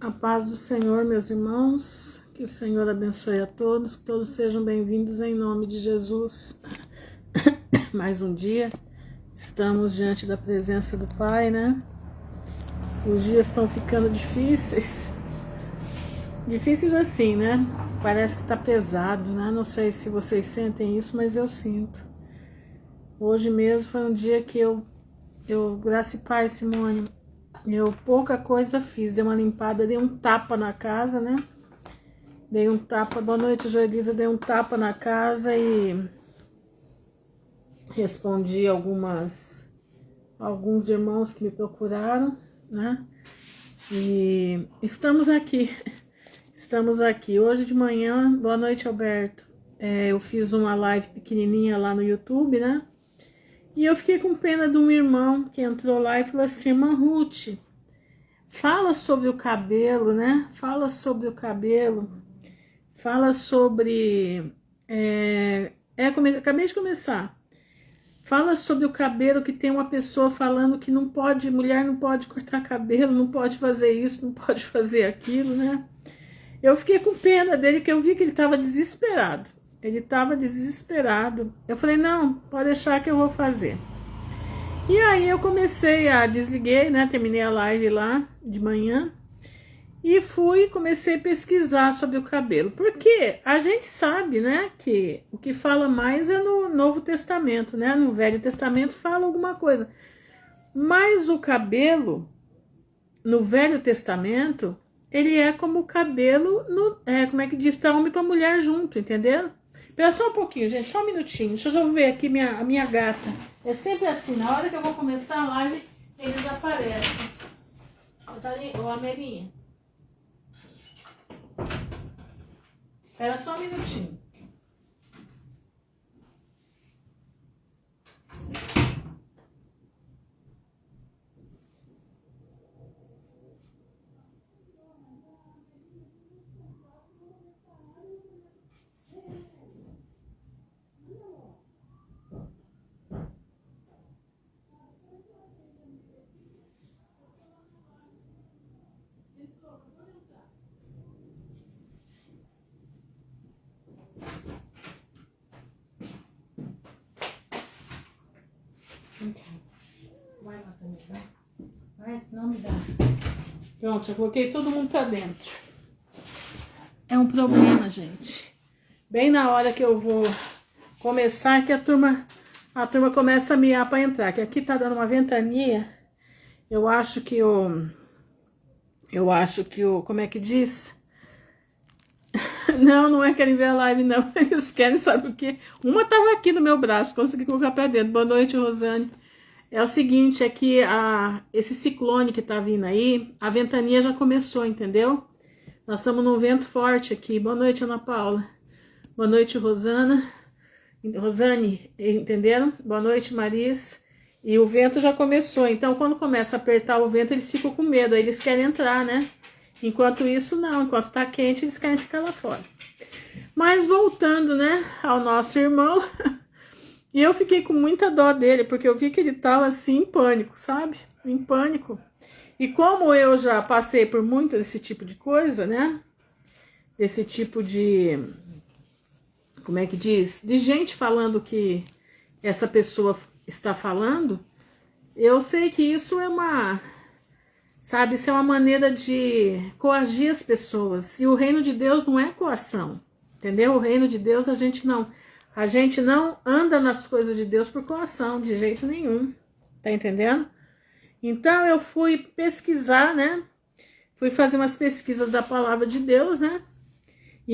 A paz do Senhor, meus irmãos, que o Senhor abençoe a todos, que todos sejam bem-vindos em nome de Jesus. Mais um dia, estamos diante da presença do Pai, né? Os dias estão ficando difíceis assim, né? Parece que tá pesado, né? Não sei se vocês sentem isso, mas eu sinto. Hoje mesmo foi um dia que eu graça e paz, Simone, eu pouca coisa fiz, dei uma limpada, dei um tapa na casa, né? Dei um tapa, boa noite, Joelisa, dei um tapa na casa e respondi alguns irmãos que me procuraram, né? E estamos aqui. Hoje de manhã, boa noite, Alberto. Eu fiz uma live pequenininha lá no YouTube, né? E eu fiquei com pena de um irmão que entrou lá e falou assim: irmã Ruth, fala sobre o cabelo, né? Fala sobre o cabelo. Fala sobre... acabei de começar. Fala sobre o cabelo, que tem uma pessoa falando que não pode, mulher não pode cortar cabelo, não pode fazer isso, não pode fazer aquilo, né? Eu fiquei com pena dele, que eu vi que ele estava desesperado. Eu falei, não, pode deixar que eu vou fazer. E aí eu desliguei, né? Terminei a live lá de manhã. E comecei a pesquisar sobre o cabelo. Porque a gente sabe, né, que o que fala mais é no Novo Testamento, né? No Velho Testamento fala alguma coisa. Mas o cabelo, no Velho Testamento, ele é como o cabelo, como é que diz, para homem e para mulher junto, entendeu? Espera só um pouquinho, gente, só um minutinho. Deixa eu já ver aqui a minha gata. É sempre assim, na hora que eu vou começar a live, eles aparecem. Ô, Amerinha. Espera só um minutinho. Vai, senão me dá. Pronto, já coloquei todo mundo pra dentro. É um problema, gente. Bem na hora que eu vou começar, que a turma começa a miar pra entrar. Que aqui tá dando uma ventania. Eu acho que como é que diz? Não é querem ver a live, não. Eles querem, sabe o quê? Uma tava aqui no meu braço, consegui colocar pra dentro. Boa noite, Rosane. É o seguinte, é que esse ciclone que tá vindo aí, a ventania já começou, entendeu? Nós estamos num vento forte aqui. Boa noite, Ana Paula. Boa noite, Rosane, entenderam? Boa noite, Maris. E o vento já começou, então quando começa a apertar o vento, eles ficam com medo, aí eles querem entrar, né? Enquanto isso, não. Enquanto tá quente, eles querem ficar lá fora. Mas voltando, né, ao nosso irmão... E eu fiquei com muita dó dele, porque eu vi que ele tava assim em pânico, sabe? Em pânico. E como eu já passei por muito desse tipo de coisa, né? Desse tipo de... Como é que diz? De gente falando que essa pessoa está falando. Eu sei que isso é uma... Sabe? Isso é uma maneira de coagir as pessoas. E o reino de Deus não é coação. Entendeu? O reino de Deus a gente não anda nas coisas de Deus por coação, de jeito nenhum. Tá entendendo? Então eu fui pesquisar, né? Fui fazer umas pesquisas da palavra de Deus, né?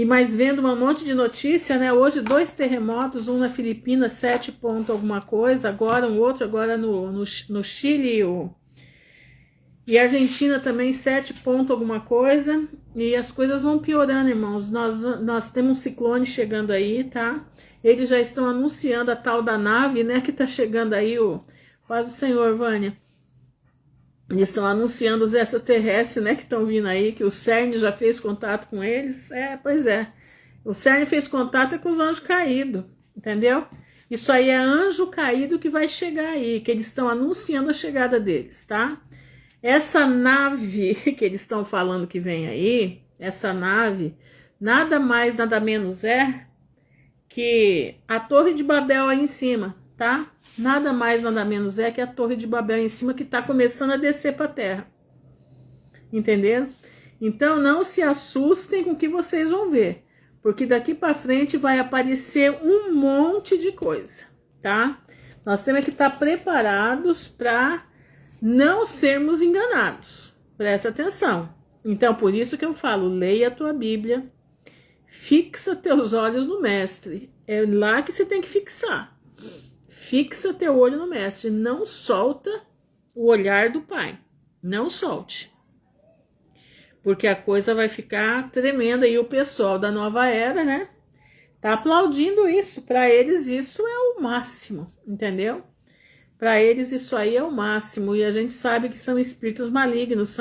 Mas vendo um monte de notícia, né? Hoje 2 terremotos, um na Filipinas, 7 ponto alguma coisa, agora um outro, agora no Chile e Argentina também 7 ponto alguma coisa. E as coisas vão piorando, irmãos. Nós temos um ciclone chegando aí, tá? Eles já estão anunciando a tal da nave, né? Que tá chegando aí, paz do Senhor, Vânia. Eles estão anunciando os extraterrestres, né? Que estão vindo aí, que o CERN já fez contato com eles. Pois é. O CERN fez contato com os anjos caídos, entendeu? Isso aí é anjo caído que vai chegar aí, que eles estão anunciando a chegada deles, tá? Essa nave que eles estão falando que vem aí, essa nave, nada mais, nada menos é que a Torre de Babel aí em cima, tá? Nada mais, nada menos é que a Torre de Babel aí em cima que está começando a descer para a Terra. Entenderam? Então não se assustem com o que vocês vão ver, porque daqui para frente vai aparecer um monte de coisa, tá? Nós temos que estar preparados para não sermos enganados. Presta atenção. Então, por isso que eu falo, leia a tua Bíblia, fixa teus olhos no Mestre. É lá que você tem que fixar. Fixa teu olho no Mestre. Não solta o olhar do Pai. Não solte. Porque a coisa vai ficar tremenda. E o pessoal da nova era, né? Tá aplaudindo isso. Para eles isso é o máximo. Entendeu? Para eles isso aí é o máximo. E a gente sabe que são espíritos malignos.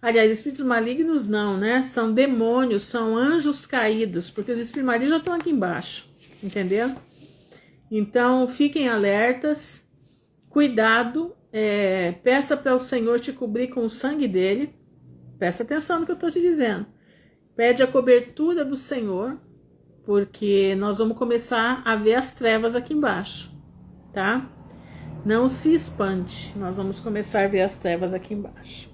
Aliás, espíritos malignos não, né? São demônios, são anjos caídos. Porque os espíritos malignos já estão aqui embaixo. Entendeu? Então, fiquem alertas. Cuidado. Peça para o Senhor te cobrir com o sangue dele. Presta atenção no que eu estou te dizendo. Pede a cobertura do Senhor, porque nós vamos começar a ver as trevas aqui embaixo, tá? Não se espante, nós vamos começar a ver as trevas aqui embaixo.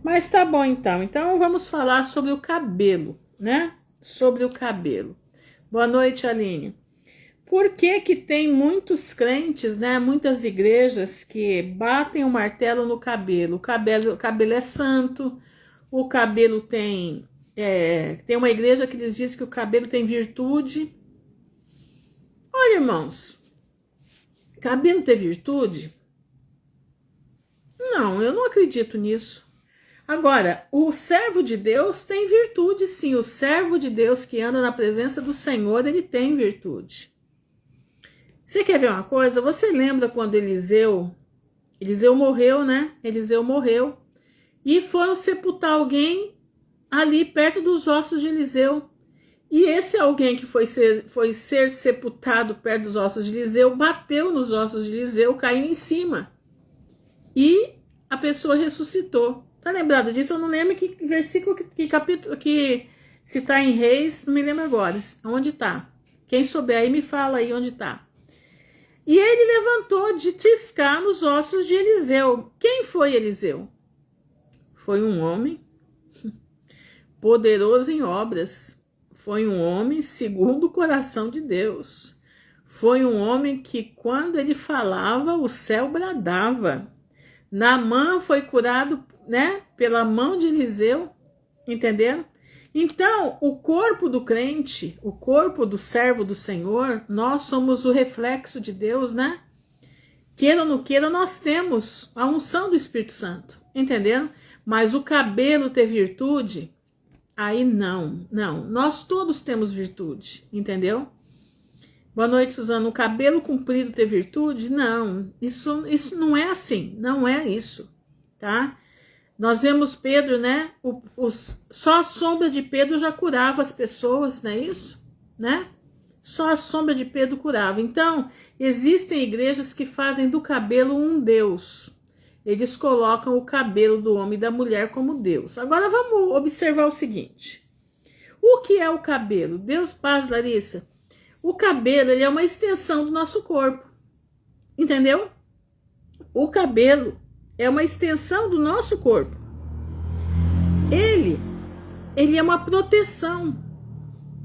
Mas tá bom então. Então vamos falar sobre o cabelo, né? Sobre o cabelo. Boa noite, Aline. Por que que tem muitos crentes, né? Muitas igrejas que batem o martelo no cabelo? O cabelo é santo. O cabelo tem uma igreja que eles dizem que o cabelo tem virtude. Olha, irmãos, cabelo tem virtude? Não, eu não acredito nisso. Agora, o servo de Deus tem virtude, sim. O servo de Deus que anda na presença do Senhor, ele tem virtude. Você quer ver uma coisa? Você lembra quando Eliseu morreu, né? Eliseu morreu. E foram sepultar alguém ali perto dos ossos de Eliseu. E esse alguém que foi ser sepultado perto dos ossos de Eliseu, bateu nos ossos de Eliseu, caiu em cima. E a pessoa ressuscitou. Tá lembrado disso? Eu não lembro que versículo, que capítulo, que se tá em Reis, não me lembro agora. Onde tá? Quem souber aí me fala aí onde tá. E ele levantou de triscar nos ossos de Eliseu. Quem foi Eliseu? Foi um homem poderoso em obras. Foi um homem segundo o coração de Deus. Foi um homem que, quando ele falava, o céu bradava. Naamã foi curado, né, pela mão de Eliseu. Entenderam? Então, o corpo do crente, o corpo do servo do Senhor, nós somos o reflexo de Deus, né? Queira ou não queira, nós temos a unção do Espírito Santo. Entenderam? Mas o cabelo ter virtude, aí não. Nós todos temos virtude, entendeu? Boa noite, Suzana. O cabelo comprido ter virtude? Não, isso não é assim, não é isso, tá? Nós vemos Pedro, né? Só a sombra de Pedro já curava as pessoas, não é isso? Né? Só a sombra de Pedro curava. Então, existem igrejas que fazem do cabelo um Deus. Eles colocam o cabelo do homem e da mulher como Deus. Agora vamos observar o seguinte. O que é o cabelo? Deus, paz, Larissa. O cabelo, ele é uma extensão do nosso corpo. Entendeu? O cabelo é uma extensão do nosso corpo. Ele é uma proteção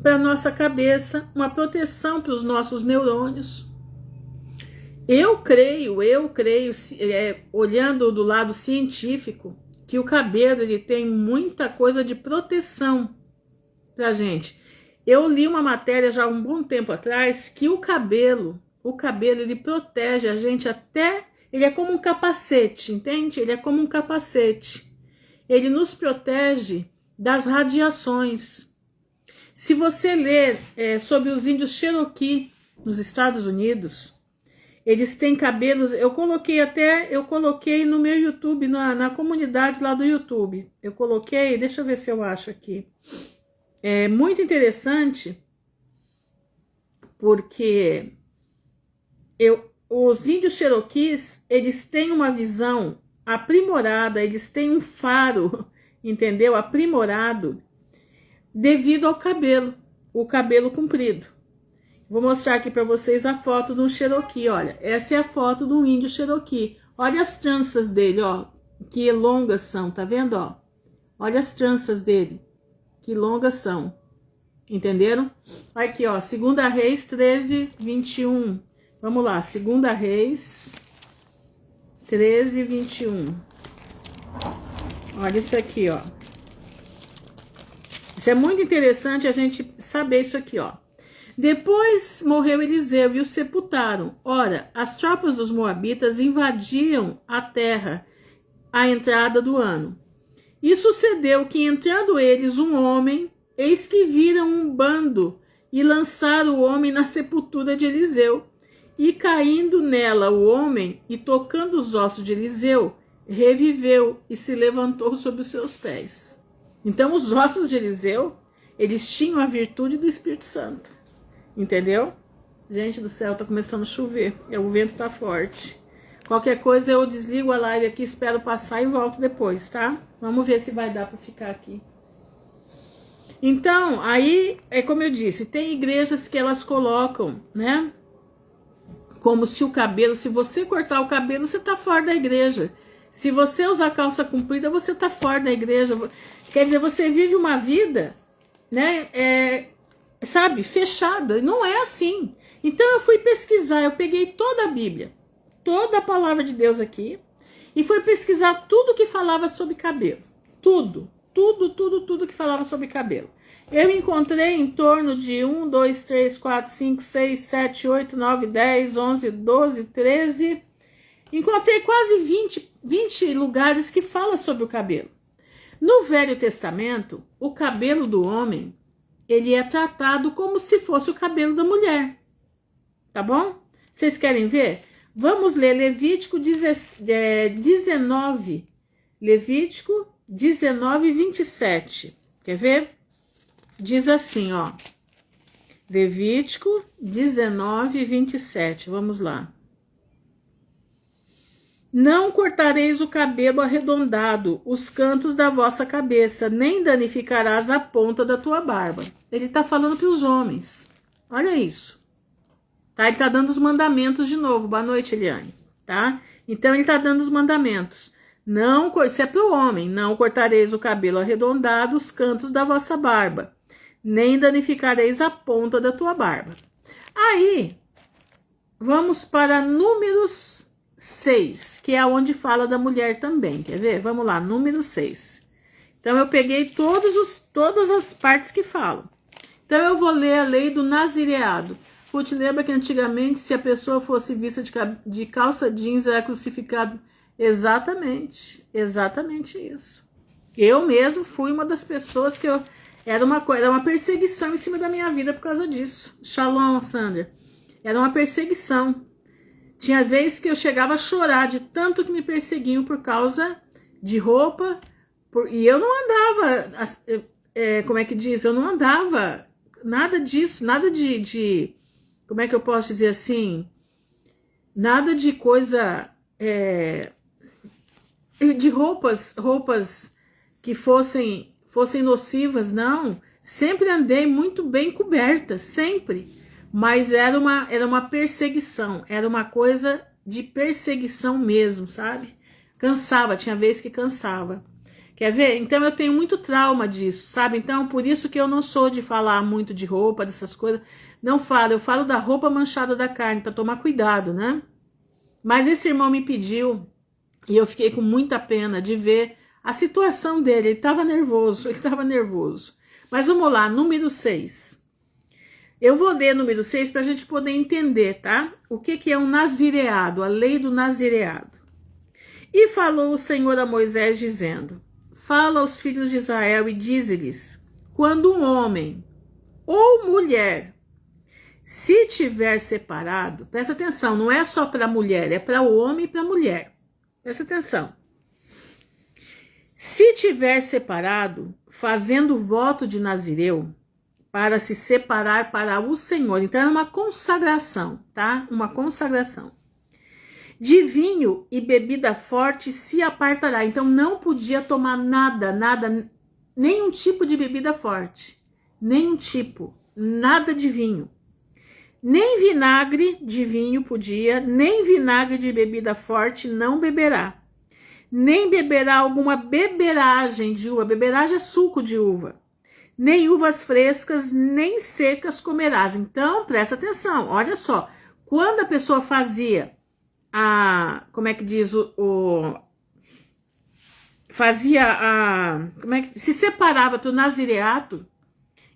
para a nossa cabeça, uma proteção para os nossos neurônios. Eu creio, olhando do lado científico, que o cabelo ele tem muita coisa de proteção pra gente. Eu li uma matéria já há um bom tempo atrás que o cabelo ele protege a gente até, ele é como um capacete, entende? Ele é como um capacete. Ele nos protege das radiações. Se você ler sobre os índios Cherokee nos Estados Unidos, eles têm cabelos, eu coloquei no meu YouTube, na comunidade lá do YouTube. Eu coloquei, deixa eu ver se eu acho aqui. É muito interessante, porque os índios Cherokees, eles têm uma visão aprimorada, eles têm um faro, entendeu? Aprimorado devido ao cabelo, o cabelo comprido. Vou mostrar aqui para vocês a foto de um Cherokee, olha. Essa é a foto de um índio Cherokee. Olha as tranças dele, ó, que longas são, tá vendo, ó? Olha as tranças dele, que longas são. Entenderam? Aqui, ó, 2 Reis 13, 21. Vamos lá, 2 Reis 13, 21. Olha isso aqui, ó. Isso é muito interessante a gente saber isso aqui, ó. Depois morreu Eliseu e o sepultaram. Ora, as tropas dos moabitas invadiam a terra à entrada do ano. E sucedeu que, entrando eles um homem, eis que viram um bando e lançaram o homem na sepultura de Eliseu. E caindo nela o homem e tocando os ossos de Eliseu, reviveu e se levantou sobre os seus pés. Então os ossos de Eliseu, eles tinham a virtude do Espírito Santo. Entendeu? Gente do céu, tá começando a chover. O vento tá forte. Qualquer coisa eu desligo a live aqui, espero passar e volto depois, tá? Vamos ver se vai dar para ficar aqui. Então, aí, é como eu disse, tem igrejas que elas colocam, né? Como se o cabelo, se você cortar o cabelo, você tá fora da igreja. Se você usar calça comprida, você tá fora da igreja. Quer dizer, você vive uma vida, né? Sabe, fechada. Não é assim. Então eu fui pesquisar, eu peguei toda a Bíblia, toda a palavra de Deus aqui, e fui pesquisar tudo que falava sobre cabelo. Tudo que falava sobre cabelo. Eu encontrei em torno de 1, 2, 3, 4, 5, 6, 7, 8, 9, 10, 11, 12, 13. Encontrei quase 20 lugares que falam sobre o cabelo. No Velho Testamento, o cabelo do homem, ele é tratado como se fosse o cabelo da mulher. Tá bom? Vocês querem ver? Vamos ler Levítico 19. Levítico 19, 27. Quer ver? Diz assim, ó. Levítico 19, 27. Vamos lá. Não cortareis o cabelo arredondado, os cantos da vossa cabeça, nem danificarás a ponta da tua barba. Ele está falando para os homens. Olha isso. Tá? Ele está dando os mandamentos de novo. Boa noite, Eliane. Tá? Então, ele está dando os mandamentos. Não, isso é para o homem. Não cortareis o cabelo arredondado, os cantos da vossa barba, nem danificareis a ponta da tua barba. Aí, vamos para Números 6, que é onde fala da mulher também, quer ver? Vamos lá, número 6. Então, eu peguei todas as partes que falam. Então, eu vou ler a lei do nazireado. Ruth, lembra que antigamente, se a pessoa fosse vista de calça jeans, era crucificado? Exatamente isso. Eu mesmo fui uma das pessoas que era uma perseguição em cima da minha vida por causa disso. Shalom, Sandra. Era uma perseguição. Tinha vezes que eu chegava a chorar de tanto que me perseguiam por causa de roupa. E eu não andava, como é que diz? Eu não andava, nada disso, nada de como é que eu posso dizer assim? Nada de coisa, de roupas que fossem nocivas, não. Sempre andei muito bem coberta, sempre. Mas era uma perseguição, era uma coisa de perseguição mesmo, sabe? Cansava, tinha vezes que cansava. Quer ver? Então eu tenho muito trauma disso, sabe? Então por isso que eu não sou de falar muito de roupa, dessas coisas. Não falo, eu falo da roupa manchada da carne, para tomar cuidado, né? Mas esse irmão me pediu, e eu fiquei com muita pena de ver a situação dele. Ele estava nervoso. Mas vamos lá, número 6. Eu vou ler número 6 para a gente poder entender, tá? O que é um nazireado, a lei do nazireado. E falou o Senhor a Moisés, dizendo: fala aos filhos de Israel e dize-lhes: quando um homem ou mulher se tiver separado, presta atenção, não é só para a mulher, é para o homem e para a mulher. Presta atenção. Se tiver separado, fazendo voto de Nazireu, para se separar para o Senhor. Então, é uma consagração, tá? Uma consagração. De vinho e bebida forte se apartará. Então não podia tomar nada, nenhum tipo de bebida forte, nenhum tipo, nada de vinho. Nem vinagre de vinho podia, nem vinagre de bebida forte não beberá. Nem beberá alguma beberagem de uva, beberagem é suco de uva. Nem uvas frescas, nem secas comerás. Então, presta atenção, olha só. Quando a pessoa fazia se separava para o nazireato,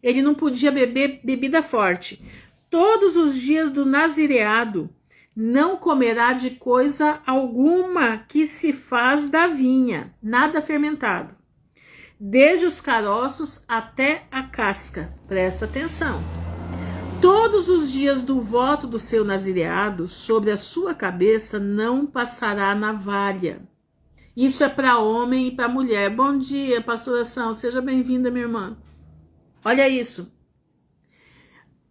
ele não podia beber bebida forte. Todos os dias do nazireado não comerá de coisa alguma que se faz da vinha, nada fermentado, desde os caroços até a casca. Presta atenção. Todos os dias do voto do seu nazireado, sobre a sua cabeça não passará navalha. Isso é para homem e para mulher. Bom dia, pastoração, seja bem-vinda, minha irmã. Olha isso.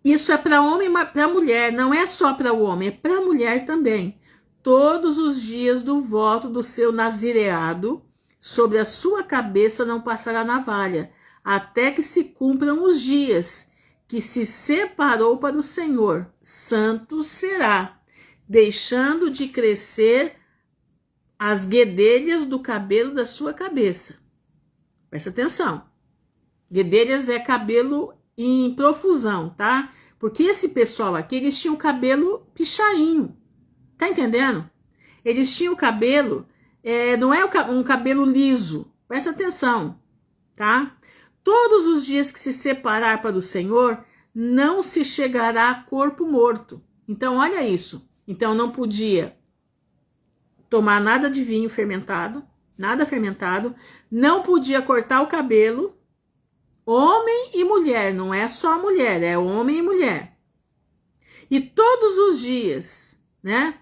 Isso é para homem e para mulher, não é só para o homem, é para a mulher também. Todos os dias do voto do seu nazireado, sobre a sua cabeça não passará navalha, até que se cumpram os dias que se separou para o Senhor. Santo será, deixando de crescer as guedelhas do cabelo da sua cabeça. Presta atenção. Guedelhas é cabelo em profusão, tá? Porque esse pessoal aqui, eles tinham cabelo pichainho. Tá entendendo? Eles tinham cabelo, não é um cabelo liso. Presta atenção, tá? Todos os dias que se separar para o Senhor, não se chegará a corpo morto. Então, olha isso. Então, não podia tomar nada de vinho fermentado, nada fermentado, não podia cortar o cabelo, homem e mulher, não é só mulher, é homem e mulher. E todos os dias, né,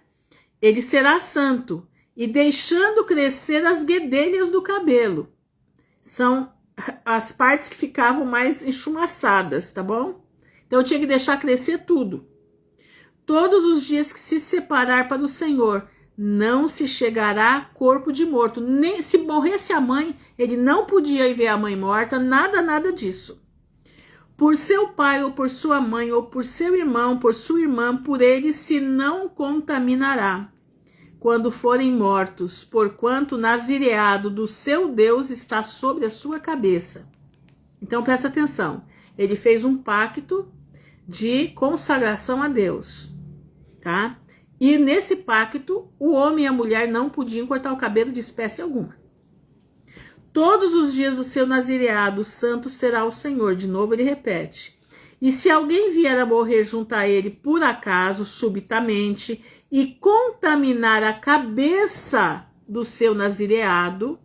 ele será santo, e deixando crescer as guedelhas do cabelo. São as partes que ficavam mais enchumaçadas, tá bom? Então, eu tinha que deixar crescer tudo. Todos os dias que se separar para o Senhor, não se chegará a corpo de morto. Nem se morresse a mãe, ele não podia ir ver a mãe morta, nada disso. Por seu pai, ou por sua mãe, ou por seu irmão, por sua irmã, por ele se não contaminará, quando forem mortos, porquanto o nazireado do seu Deus está sobre a sua cabeça. Então, presta atenção. Ele fez um pacto de consagração a Deus, tá? E nesse pacto, o homem e a mulher não podiam cortar o cabelo de espécie alguma. Todos os dias do seu nazireado, santo será o Senhor. De novo ele repete. E se alguém vier a morrer junto a ele, por acaso, subitamente, e contaminar a cabeça do seu nazireado,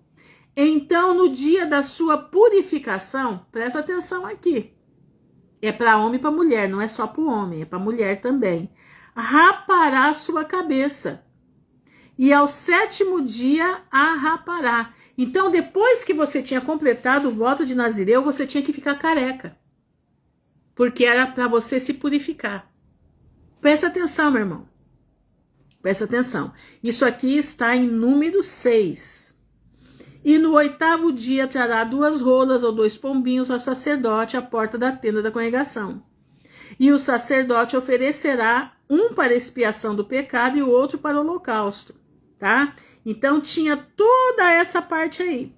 então no dia da sua purificação, presta atenção aqui, é para homem e para mulher, não é só para o homem, é para mulher também. Rapará a sua cabeça, e ao 7º dia a rapará. Então, depois que você tinha completado o voto de Nazireu, você tinha que ficar careca, porque era para você se purificar. Presta atenção, meu irmão, presta atenção. Isso aqui está em número 6. E no 8º dia trará 2 rolas ou 2 pombinhos ao sacerdote à porta da tenda da congregação. E o sacerdote oferecerá um para expiação do pecado e o outro para o holocausto, tá? Então tinha toda essa parte aí.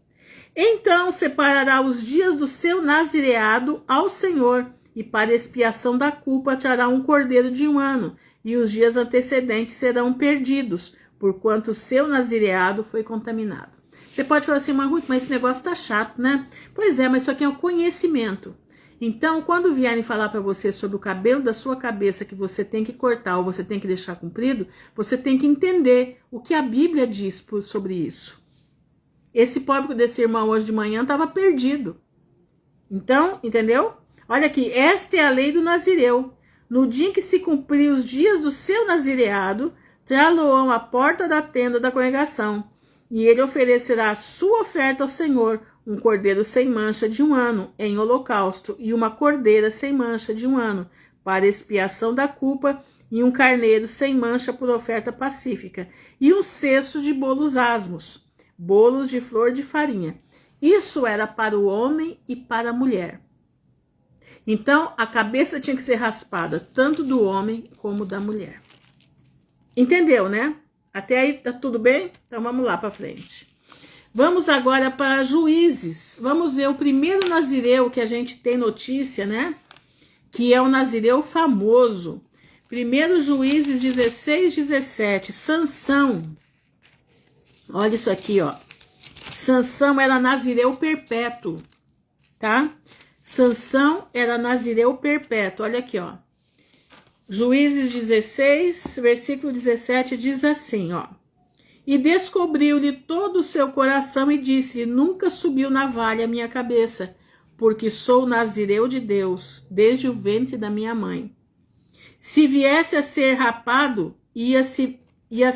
Então separará os dias do seu nazireado ao Senhor, e para expiação da culpa trará um cordeiro de 1 ano, e os dias antecedentes serão perdidos, porquanto o seu nazireado foi contaminado. Você pode falar assim, mas esse negócio tá chato, né? Pois é, mas isso aqui é um conhecimento. Então, quando vierem falar para você sobre o cabelo da sua cabeça que você tem que cortar ou você tem que deixar comprido, você tem que entender o que a Bíblia diz sobre isso. Esse pobre desse irmão hoje de manhã estava perdido. Então, entendeu? Olha aqui, esta é a lei do Nazireu. No dia em que se cumprir os dias do seu nazireado, trá-lo-ão à porta da tenda da congregação, e ele oferecerá a sua oferta ao Senhor, um cordeiro sem mancha de 1 ano em holocausto, e uma cordeira sem mancha de 1 ano, para expiação da culpa, e um carneiro sem mancha por oferta pacífica, e um cesto de bolos asmos, bolos de flor de farinha. Isso era para o homem e para a mulher. Então, a cabeça tinha que ser raspada, tanto do homem como da mulher. Entendeu, né? Até aí tá tudo bem? Então, vamos lá para frente. Vamos agora para Juízes. Vamos ver o primeiro nazireu que a gente tem notícia, né? Que é o nazireu famoso. Primeiro Juízes 16, 17. Sansão. Olha isso aqui, ó. Sansão era nazireu perpétuo, tá? Sansão era nazireu perpétuo. Olha aqui, ó. Juízes 16, versículo 17, diz assim, ó. E descobriu-lhe todo o seu coração e disse-lhe, nunca subiu navalha a minha cabeça, porque sou nazireu de Deus, desde o ventre da minha mãe. Se viesse a ser rapado, ir-se-ia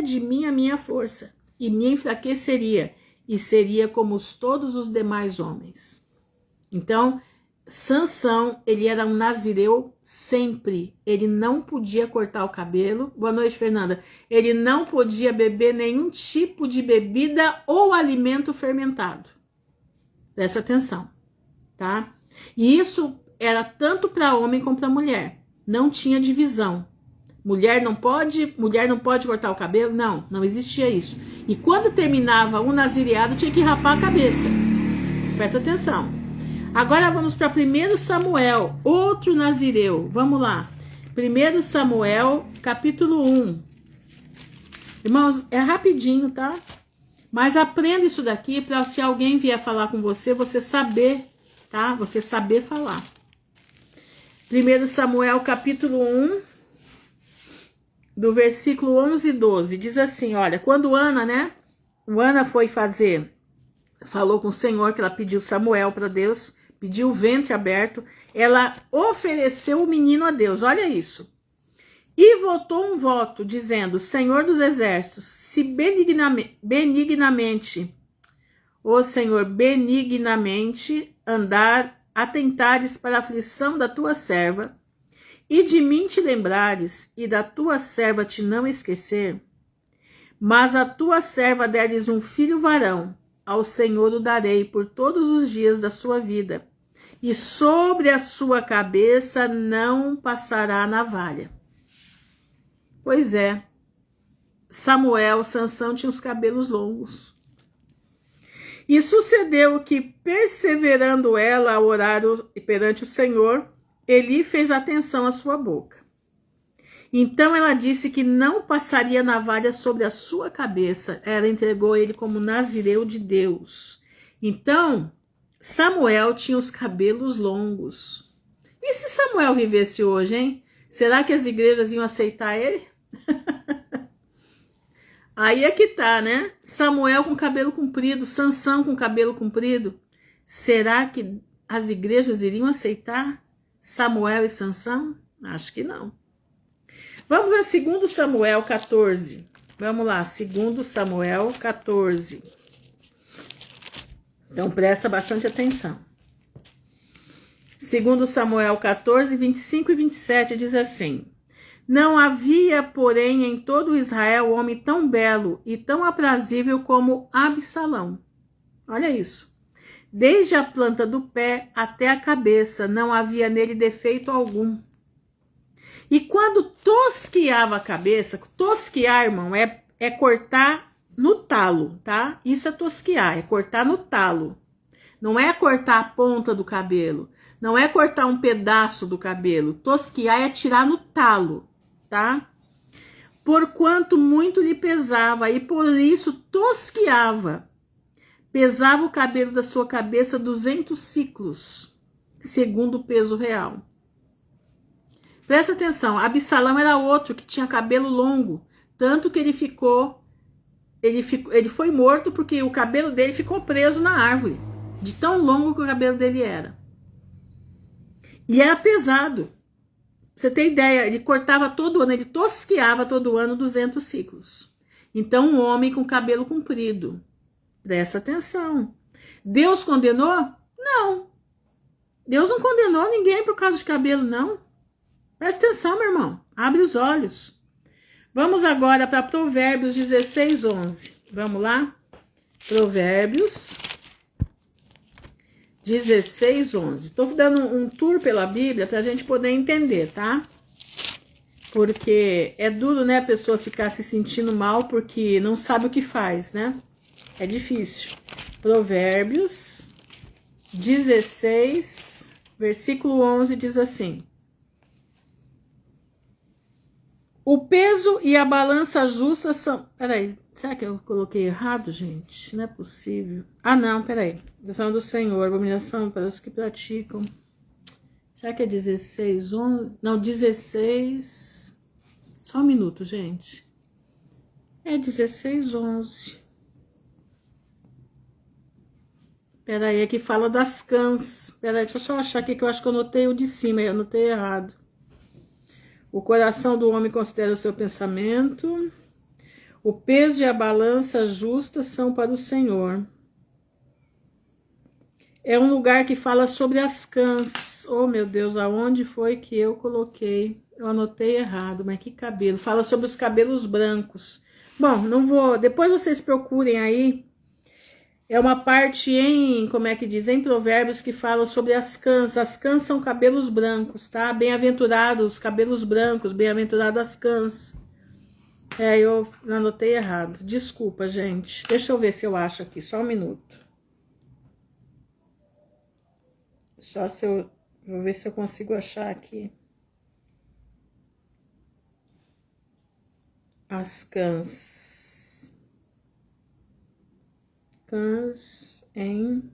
de mim a minha força, e me enfraqueceria, e seria como todos os demais homens. Então, Sansão, ele era um nazireu sempre. Ele não podia cortar o cabelo. Boa noite, Fernanda. Ele não podia beber nenhum tipo de bebida ou alimento fermentado. Presta atenção, tá? E isso era tanto para homem como para mulher. Não tinha divisão. Mulher não pode cortar o cabelo? Não, não existia isso. E quando terminava o nazireado, tinha que rapar a cabeça. Presta atenção. Agora vamos para 1 Samuel, outro nazireu. Vamos lá. 1 Samuel, capítulo 1. Irmãos, é rapidinho, tá? Mas aprenda isso daqui para se alguém vier falar com você, você saber, tá? Você saber falar. 1 Samuel, capítulo 1, do versículo 11 e 12. Diz assim, olha, quando Ana, né? Ana foi falou com o Senhor que ela pediu Samuel para Deus, pediu o ventre aberto, ela ofereceu o menino a Deus, olha isso. E votou um voto, dizendo, Senhor dos exércitos, se benignamente, ó Senhor, benignamente atentares para a aflição da tua serva, e de mim te lembrares, e da tua serva te não esquecer, mas a tua serva deres um filho varão, ao Senhor o darei por todos os dias da sua vida, e sobre a sua cabeça não passará a navalha. Pois é, Sansão tinha os cabelos longos. E sucedeu que, perseverando ela a orar perante o Senhor, Eli fez atenção à sua boca. Então ela disse que não passaria navalha sobre a sua cabeça. Ela entregou ele como nazireu de Deus. Então, Samuel tinha os cabelos longos. E se Samuel vivesse hoje, hein? Será que as igrejas iam aceitar ele? Aí é que tá, né? Samuel com cabelo comprido, Sansão com cabelo comprido. Será que as igrejas iriam aceitar Samuel e Sansão? Acho que não. Vamos para 2 Samuel 14. Vamos lá, 2 Samuel 14. Então, presta bastante atenção. 2 Samuel 14, 25 e 27 diz assim: Não havia, porém, em todo Israel homem tão belo e tão aprazível como Absalão. Olha isso. Desde a planta do pé até a cabeça, não havia nele defeito algum. E quando tosquiava a cabeça, tosquiar, irmão, é cortar no talo, tá? Isso é tosquiar, é cortar no talo. Não é cortar a ponta do cabelo, não é cortar um pedaço do cabelo. Tosquiar é tirar no talo, tá? Porquanto muito lhe pesava, e por isso tosquiava. Pesava o cabelo da sua cabeça 200 ciclos, segundo o peso real. Presta atenção, Absalão era outro que tinha cabelo longo, tanto que ele foi morto porque o cabelo dele ficou preso na árvore, de tão longo que o cabelo dele era. E era pesado. Pra você ter ideia, ele cortava todo ano, ele tosquiava todo ano 200 ciclos. Então, um homem com cabelo comprido. Presta atenção. Deus condenou? Não. Deus não condenou ninguém por causa de cabelo, não. Presta atenção, meu irmão. Abre os olhos. Vamos agora para Provérbios 16, 11. Vamos lá? Provérbios 16, 11. Estou dando um tour pela Bíblia para a gente poder entender, tá? Porque é duro, né, a pessoa ficar se sentindo mal porque não sabe o que faz, né? É difícil. Provérbios 16, versículo 11 diz assim: o peso e a balança justa são... Peraí, será que eu coloquei errado, gente? Não é possível. Ah, não, peraí. Decisão do Senhor, abominação para os que praticam. Será que é 16, 11? Não, 16... Só um minuto, gente. É 16, 11. Peraí, aqui fala das cãs. Peraí, deixa eu só achar aqui que eu acho que eu anotei o de cima, eu anotei errado. O coração do homem considera o seu pensamento. O peso e a balança justa são para o Senhor. É um lugar que fala sobre as cãs. Oh, meu Deus, aonde foi que eu coloquei? Eu anotei errado, mas que cabelo. Fala sobre os cabelos brancos. Bom, não vou... Depois vocês procurem aí. É uma parte em, como é que diz? Em Provérbios que fala sobre as cãs. As cãs são cabelos brancos, tá? Bem-aventurados os cabelos brancos, bem-aventuradas as cãs. É, eu anotei errado. Desculpa, gente. Deixa eu ver se eu acho aqui, só um minuto. Só se eu... Vou ver se eu consigo achar aqui. As cãs. Cãs em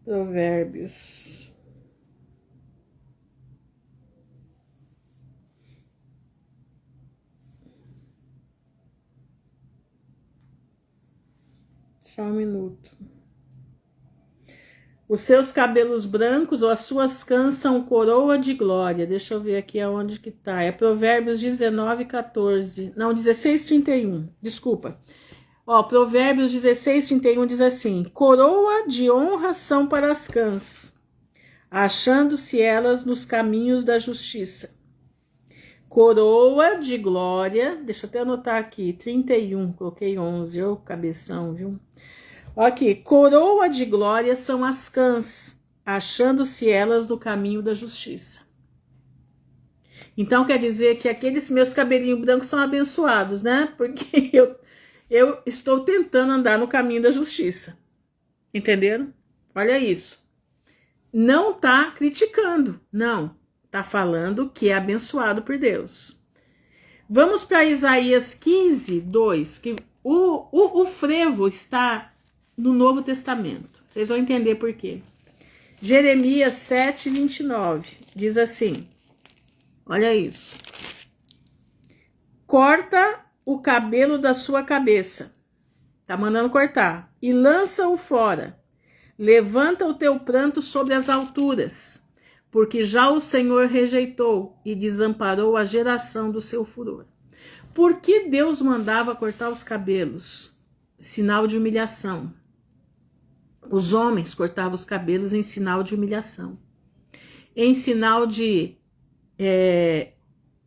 Provérbios. Só um minuto. Os seus cabelos brancos ou as suas cãs são coroa de glória. Deixa eu ver aqui aonde que tá. É Provérbios 19, 14. Não, 16, 31. Desculpa. Ó, Provérbios 16, 31 diz assim: coroa de honra são para as cãs, achando-se elas nos caminhos da justiça. Coroa de glória, deixa eu até anotar aqui, 31, coloquei 11, ô cabeção, viu? Aqui, coroa de glória são as cãs, achando-se elas no caminho da justiça. Então quer dizer que aqueles meus cabelinhos brancos são abençoados, né? Porque eu estou tentando andar no caminho da justiça. Entenderam? Olha isso. Não tá criticando, não. Tá falando que é abençoado por Deus. Vamos para Isaías 15, 2, que o frevo está no Novo Testamento. Vocês vão entender por quê. Jeremias 7, 29, diz assim, olha isso. Corta o cabelo da sua cabeça, tá mandando cortar, e lança-o fora. Levanta o teu pranto sobre as alturas, porque já o Senhor rejeitou e desamparou a geração do seu furor. Por que Deus mandava cortar os cabelos? Sinal de humilhação. Os homens cortavam os cabelos em sinal de humilhação, em sinal de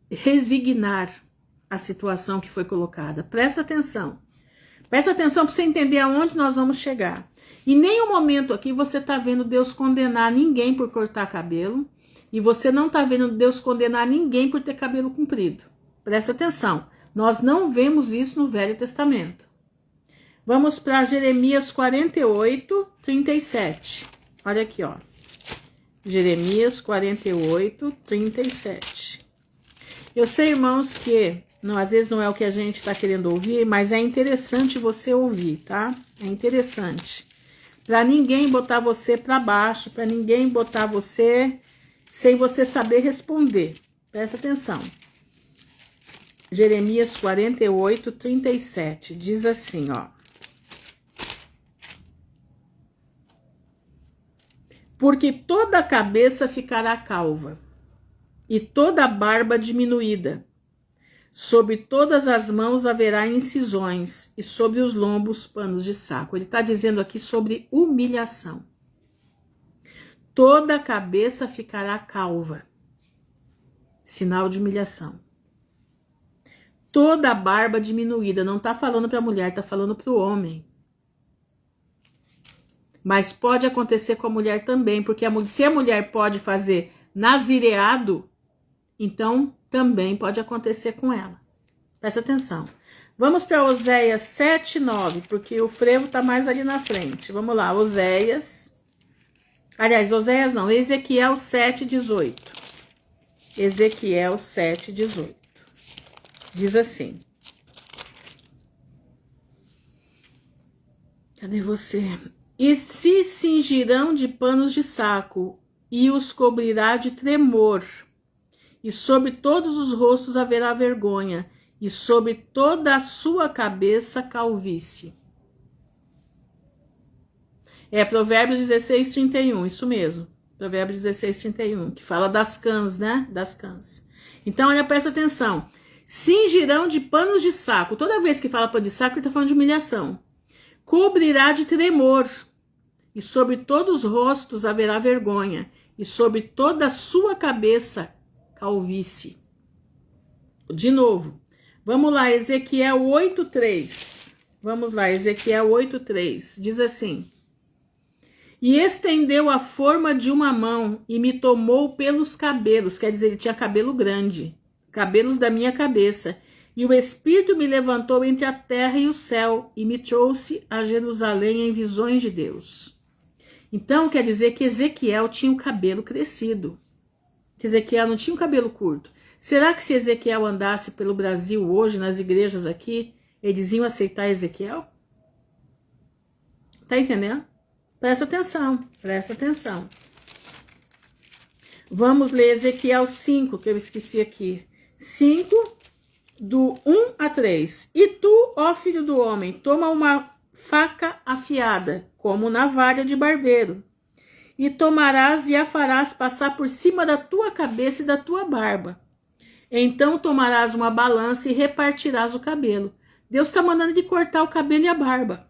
resignar a situação que foi colocada. Presta atenção. Presta atenção para você entender aonde nós vamos chegar. Em nenhum momento aqui você está vendo Deus condenar ninguém por cortar cabelo. E você não está vendo Deus condenar ninguém por ter cabelo comprido. Presta atenção. Nós não vemos isso no Velho Testamento. Vamos para Jeremias 48, 37. Olha aqui, ó. Jeremias 48, 37. Eu sei, irmãos, que não, às vezes não é o que a gente está querendo ouvir, mas é interessante você ouvir, tá? É interessante. Para ninguém botar você para baixo, para ninguém botar você sem você saber responder. Presta atenção. Jeremias 48, 37. Diz assim, ó. Porque toda a cabeça ficará calva, e toda a barba diminuída. Sobre todas as mãos haverá incisões, e sobre os lombos panos de saco. Ele está dizendo aqui sobre humilhação. Toda a cabeça ficará calva. Sinal de humilhação. Toda a barba diminuída, não está falando para a mulher, está falando para o homem. Mas pode acontecer com a mulher também, porque se a mulher pode fazer nazireado, então também pode acontecer com ela. Presta atenção. Vamos para Oséias 7:9, porque o frevo está mais ali na frente. Vamos lá, Oséias não, Ezequiel 7:18. Ezequiel 7:18. Diz assim. Cadê você? E se cingirão de panos de saco, e os cobrirá de tremor, e sobre todos os rostos haverá vergonha, e sobre toda a sua cabeça calvície. É Provérbios 16:31, isso mesmo. Provérbios 16:31, que fala das cãs, né? Das cãs. Então, olha, presta atenção. Cingirão de panos de saco. Toda vez que fala pano de saco, ele está falando de humilhação. Cobrirá de tremor, e sobre todos os rostos haverá vergonha, e sobre toda a sua cabeça calvície. De novo. Vamos lá, Ezequiel 8:3. Vamos lá, Ezequiel 8:3. Diz assim: e estendeu a forma de uma mão e me tomou pelos cabelos. Quer dizer, ele tinha cabelo grande, cabelos da minha cabeça. E o Espírito me levantou entre a terra e o céu e me trouxe a Jerusalém em visões de Deus. Então, quer dizer que Ezequiel tinha o cabelo crescido. Ezequiel não tinha o cabelo curto. Será que se Ezequiel andasse pelo Brasil hoje, nas igrejas aqui, eles iam aceitar Ezequiel? Tá entendendo? Presta atenção, presta atenção. Vamos ler Ezequiel 5, que eu esqueci aqui. 5, do 1 a 3. E tu, ó filho do homem, toma uma faca afiada, como navalha de barbeiro, e tomarás e a farás passar por cima da tua cabeça e da tua barba. Então tomarás uma balança e repartirás o cabelo. Deus está mandando de cortar o cabelo e a barba.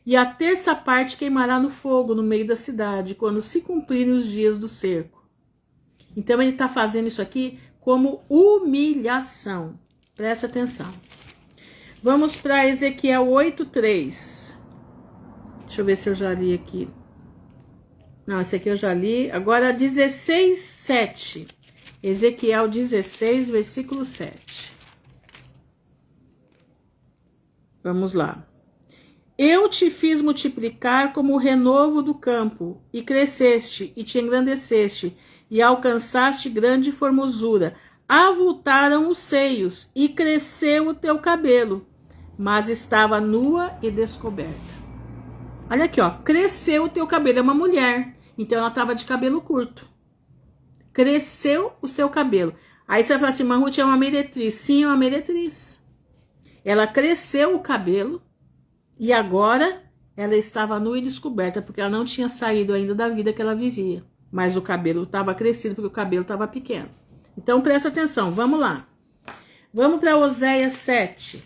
E a terça parte queimará no fogo no meio da cidade, quando se cumprirem os dias do cerco. Então ele está fazendo isso aqui como humilhação. Presta atenção. Vamos para Ezequiel 8:3. Deixa eu ver se eu já li aqui. Não, esse aqui eu já li. Agora 16:7. Ezequiel 16, versículo 7. Vamos lá. Eu te fiz multiplicar como o renovo do campo, e cresceste, e te engrandeceste, e alcançaste grande formosura. Avultaram os seios, e cresceu o teu cabelo, mas estava nua e descoberta. Olha aqui, ó, cresceu o teu cabelo, é uma mulher, então ela estava de cabelo curto. Cresceu o seu cabelo. Aí você vai falar assim, mas Ruth é uma meretriz. Sim, é uma meretriz. Ela cresceu o cabelo e agora ela estava nua e descoberta, porque ela não tinha saído ainda da vida que ela vivia. Mas o cabelo estava crescido, porque o cabelo estava pequeno. Então presta atenção, vamos lá. Vamos para Oséias 7.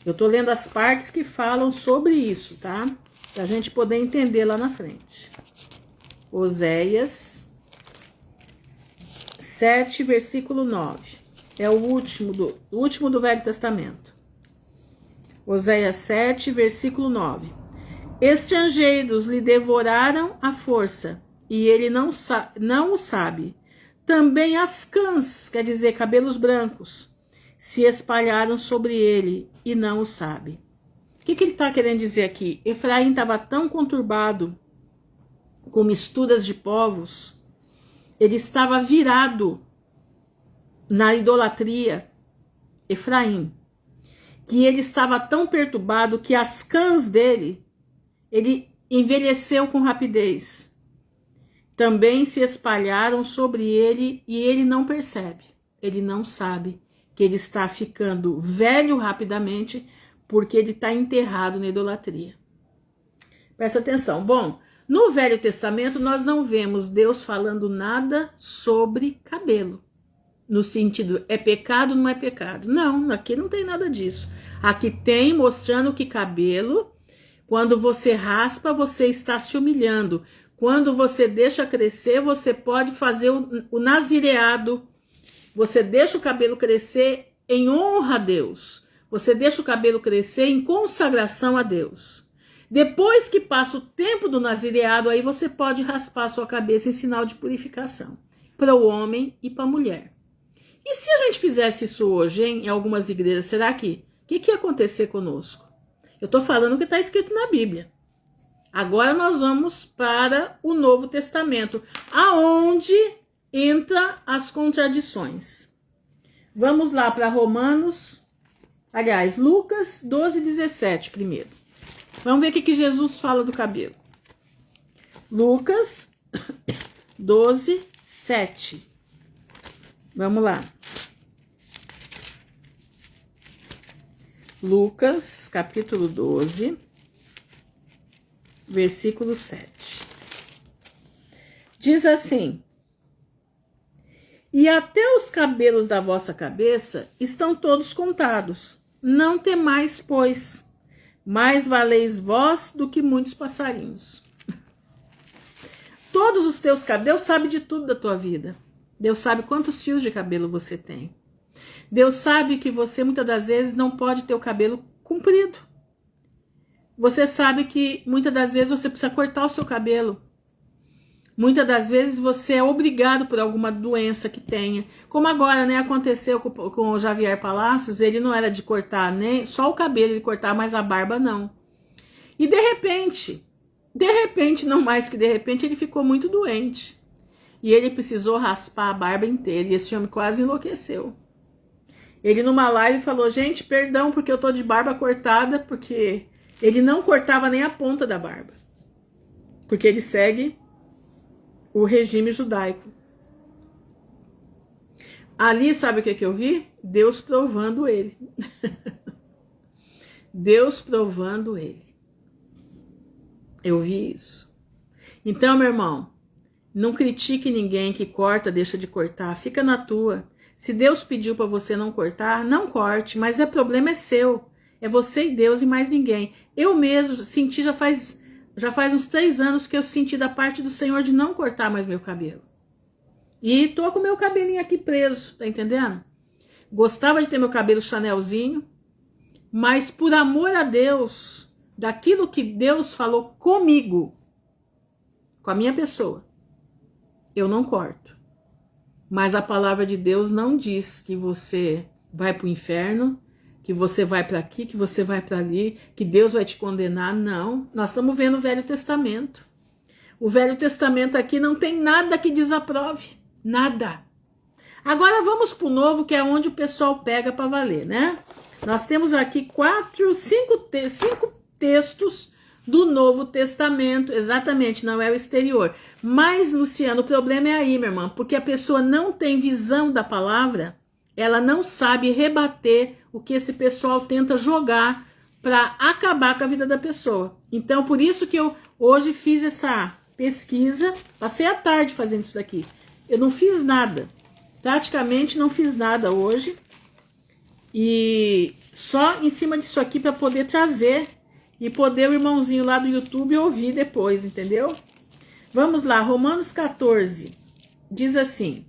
Eu estou lendo as partes que falam sobre isso, tá? Para a gente poder entender lá na frente. Oséias 7, versículo 9. É o último do Velho Testamento. Oséias 7, versículo 9. Estrangeiros lhe devoraram a força, e ele não o sabe. Também as cãs, quer dizer, cabelos brancos, se espalharam sobre ele, e não o sabe. O que ele está querendo dizer aqui? Efraim estava tão conturbado com misturas de povos, ele estava virado na idolatria, Efraim, que ele estava tão perturbado que as cãs dele, ele envelheceu com rapidez. Também se espalharam sobre ele e ele não percebe, ele não sabe que ele está ficando velho rapidamente porque ele está enterrado na idolatria. Presta atenção. Bom, no Velho Testamento, nós não vemos Deus falando nada sobre cabelo. No sentido, é pecado ou não é pecado? Não, aqui não tem nada disso. Aqui tem mostrando que cabelo, quando você raspa, você está se humilhando. Quando você deixa crescer, você pode fazer o nazireado. Você deixa o cabelo crescer em honra a Deus. Você deixa o cabelo crescer em consagração a Deus. Depois que passa o tempo do nazireado, aí você pode raspar a sua cabeça em sinal de purificação. Para o homem e para a mulher. E se a gente fizesse isso hoje, hein, em algumas igrejas, será que... O que ia acontecer conosco? Eu estou falando o que está escrito na Bíblia. Agora nós vamos para o Novo Testamento, aonde entra as contradições. Vamos lá para Lucas 12:17 primeiro. Vamos ver o que Jesus fala do cabelo. Lucas 12:7. Vamos lá. Lucas, capítulo 12, versículo 7. Diz assim: e até os cabelos da vossa cabeça estão todos contados. Não temais, pois, mais valeis vós do que muitos passarinhos. Todos os teus cabelos, Deus sabe de tudo da tua vida. Deus sabe quantos fios de cabelo você tem. Deus sabe que você muitas das vezes não pode ter o cabelo comprido. Você sabe que muitas das vezes você precisa cortar o seu cabelo. Muitas das vezes você é obrigado por alguma doença que tenha. Como agora, né, aconteceu com o Javier Palacios, ele não era de cortar nem só o cabelo, ele cortava, mas a barba não. E de repente, não mais que de repente, ele ficou muito doente. E ele precisou raspar a barba inteira. E esse homem quase enlouqueceu. Ele numa live falou: gente, perdão porque eu tô de barba cortada, porque ele não cortava nem a ponta da barba. Porque ele segue o regime judaico. Ali, sabe o que eu vi? Deus provando ele. Deus provando ele. Eu vi isso. Então, meu irmão, não critique ninguém que corta, deixa de cortar. Fica na tua. Se Deus pediu para você não cortar, não corte. Mas o problema é seu. É você e Deus e mais ninguém. Eu mesmo senti, já faz uns 3 anos que eu senti da parte do Senhor de não cortar mais meu cabelo. E tô com meu cabelinho aqui preso, tá entendendo? Gostava de ter meu cabelo chanelzinho, mas por amor a Deus, daquilo que Deus falou comigo, com a minha pessoa, eu não corto. Mas a palavra de Deus não diz que você vai para o inferno, que você vai para aqui, que você vai para ali, que Deus vai te condenar. Não, nós estamos vendo o Velho Testamento. O Velho Testamento aqui não tem nada que desaprove, nada. Agora vamos para o Novo, que é onde o pessoal pega para valer, né? Nós temos aqui 5 textos do Novo Testamento, exatamente, não é o exterior. Mas, Luciano, o problema é aí, minha irmã, porque a pessoa não tem visão da palavra, ela não sabe rebater o que esse pessoal tenta jogar para acabar com a vida da pessoa. Então, por isso que eu hoje fiz essa pesquisa, passei a tarde fazendo isso daqui. Eu não fiz nada, praticamente não fiz nada hoje, e só em cima disso aqui para poder trazer e poder o irmãozinho lá do YouTube ouvir depois, entendeu? Vamos lá, Romanos 14, diz assim.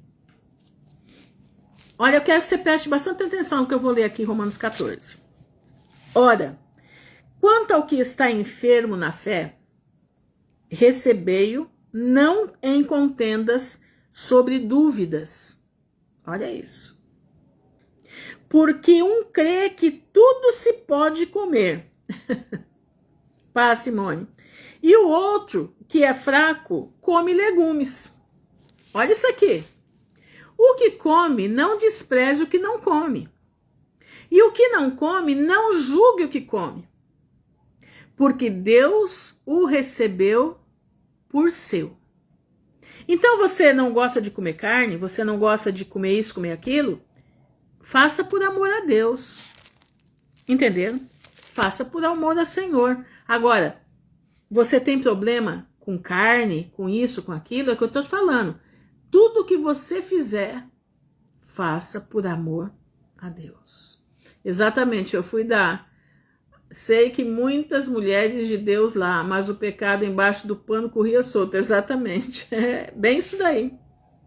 Olha, eu quero que você preste bastante atenção no que eu vou ler aqui, Romanos 14. Ora, quanto ao que está enfermo na fé, recebei-o, não em contendas sobre dúvidas. Olha isso. Porque um crê que tudo se pode comer. Pá, Simone. E o outro, que é fraco, come legumes. Olha isso aqui. O que come, não despreze o que não come. E o que não come, não julgue o que come. Porque Deus o recebeu por seu. Então você não gosta de comer carne, você não gosta de comer isso, comer aquilo, faça por amor a Deus. Entendendo? Faça por amor ao Senhor. Agora, você tem problema com carne, com isso, com aquilo, é o que eu estou te falando. Tudo que você fizer, faça por amor a Deus. Exatamente, eu fui dar sei que muitas mulheres de Deus lá, mas o pecado embaixo do pano corria solto. Exatamente. É bem isso daí.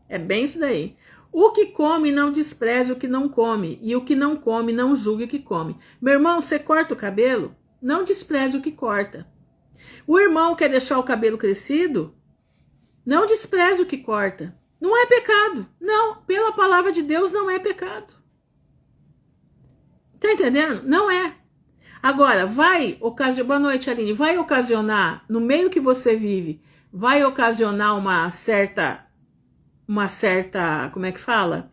É bem isso daí. O que come não despreze o que não come, e o que não come não julgue o que come. Meu irmão, você corta o cabelo? Não despreze o que corta. O irmão quer deixar o cabelo crescido? Não despreze o que corta. Não é pecado. Não, pela palavra de Deus não é pecado. Tá entendendo? Não é. Agora, boa noite, Aline, vai ocasionar, no meio que você vive, vai ocasionar uma certa, como é que fala?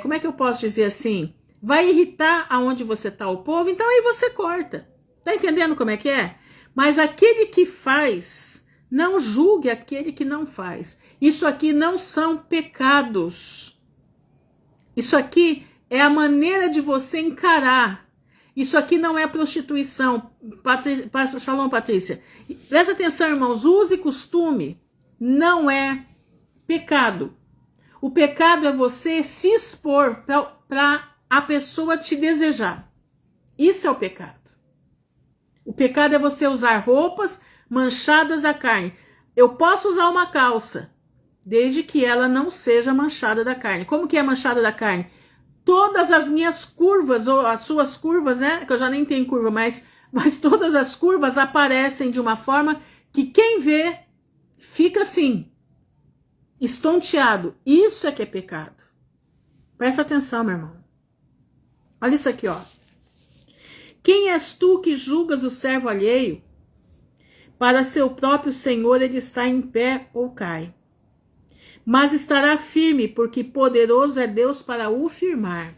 Como é que eu posso dizer assim? Vai irritar aonde você está o povo, então aí você corta. Tá entendendo como é que é? Mas aquele que faz, não julgue aquele que não faz. Isso aqui não são pecados. Isso aqui é a maneira de você encarar. Isso aqui não é prostituição. Shalom, Patrícia. Presta atenção, irmãos. Uso e costume não é pecado. O pecado é você se expor para a pessoa te desejar. Isso é o pecado. O pecado é você usar roupas manchadas da carne. Eu posso usar uma calça, desde que ela não seja manchada da carne. Como que é manchada da carne? Todas as minhas curvas, ou as suas curvas, né? Que eu já nem tenho curva mais, mas todas as curvas aparecem de uma forma que quem vê fica assim, estonteado. Isso é que é pecado. Presta atenção, meu irmão. Olha isso aqui, ó. Quem és tu que julgas o servo alheio? Para seu próprio Senhor ele está em pé ou cai. Mas estará firme, porque poderoso é Deus para o firmar.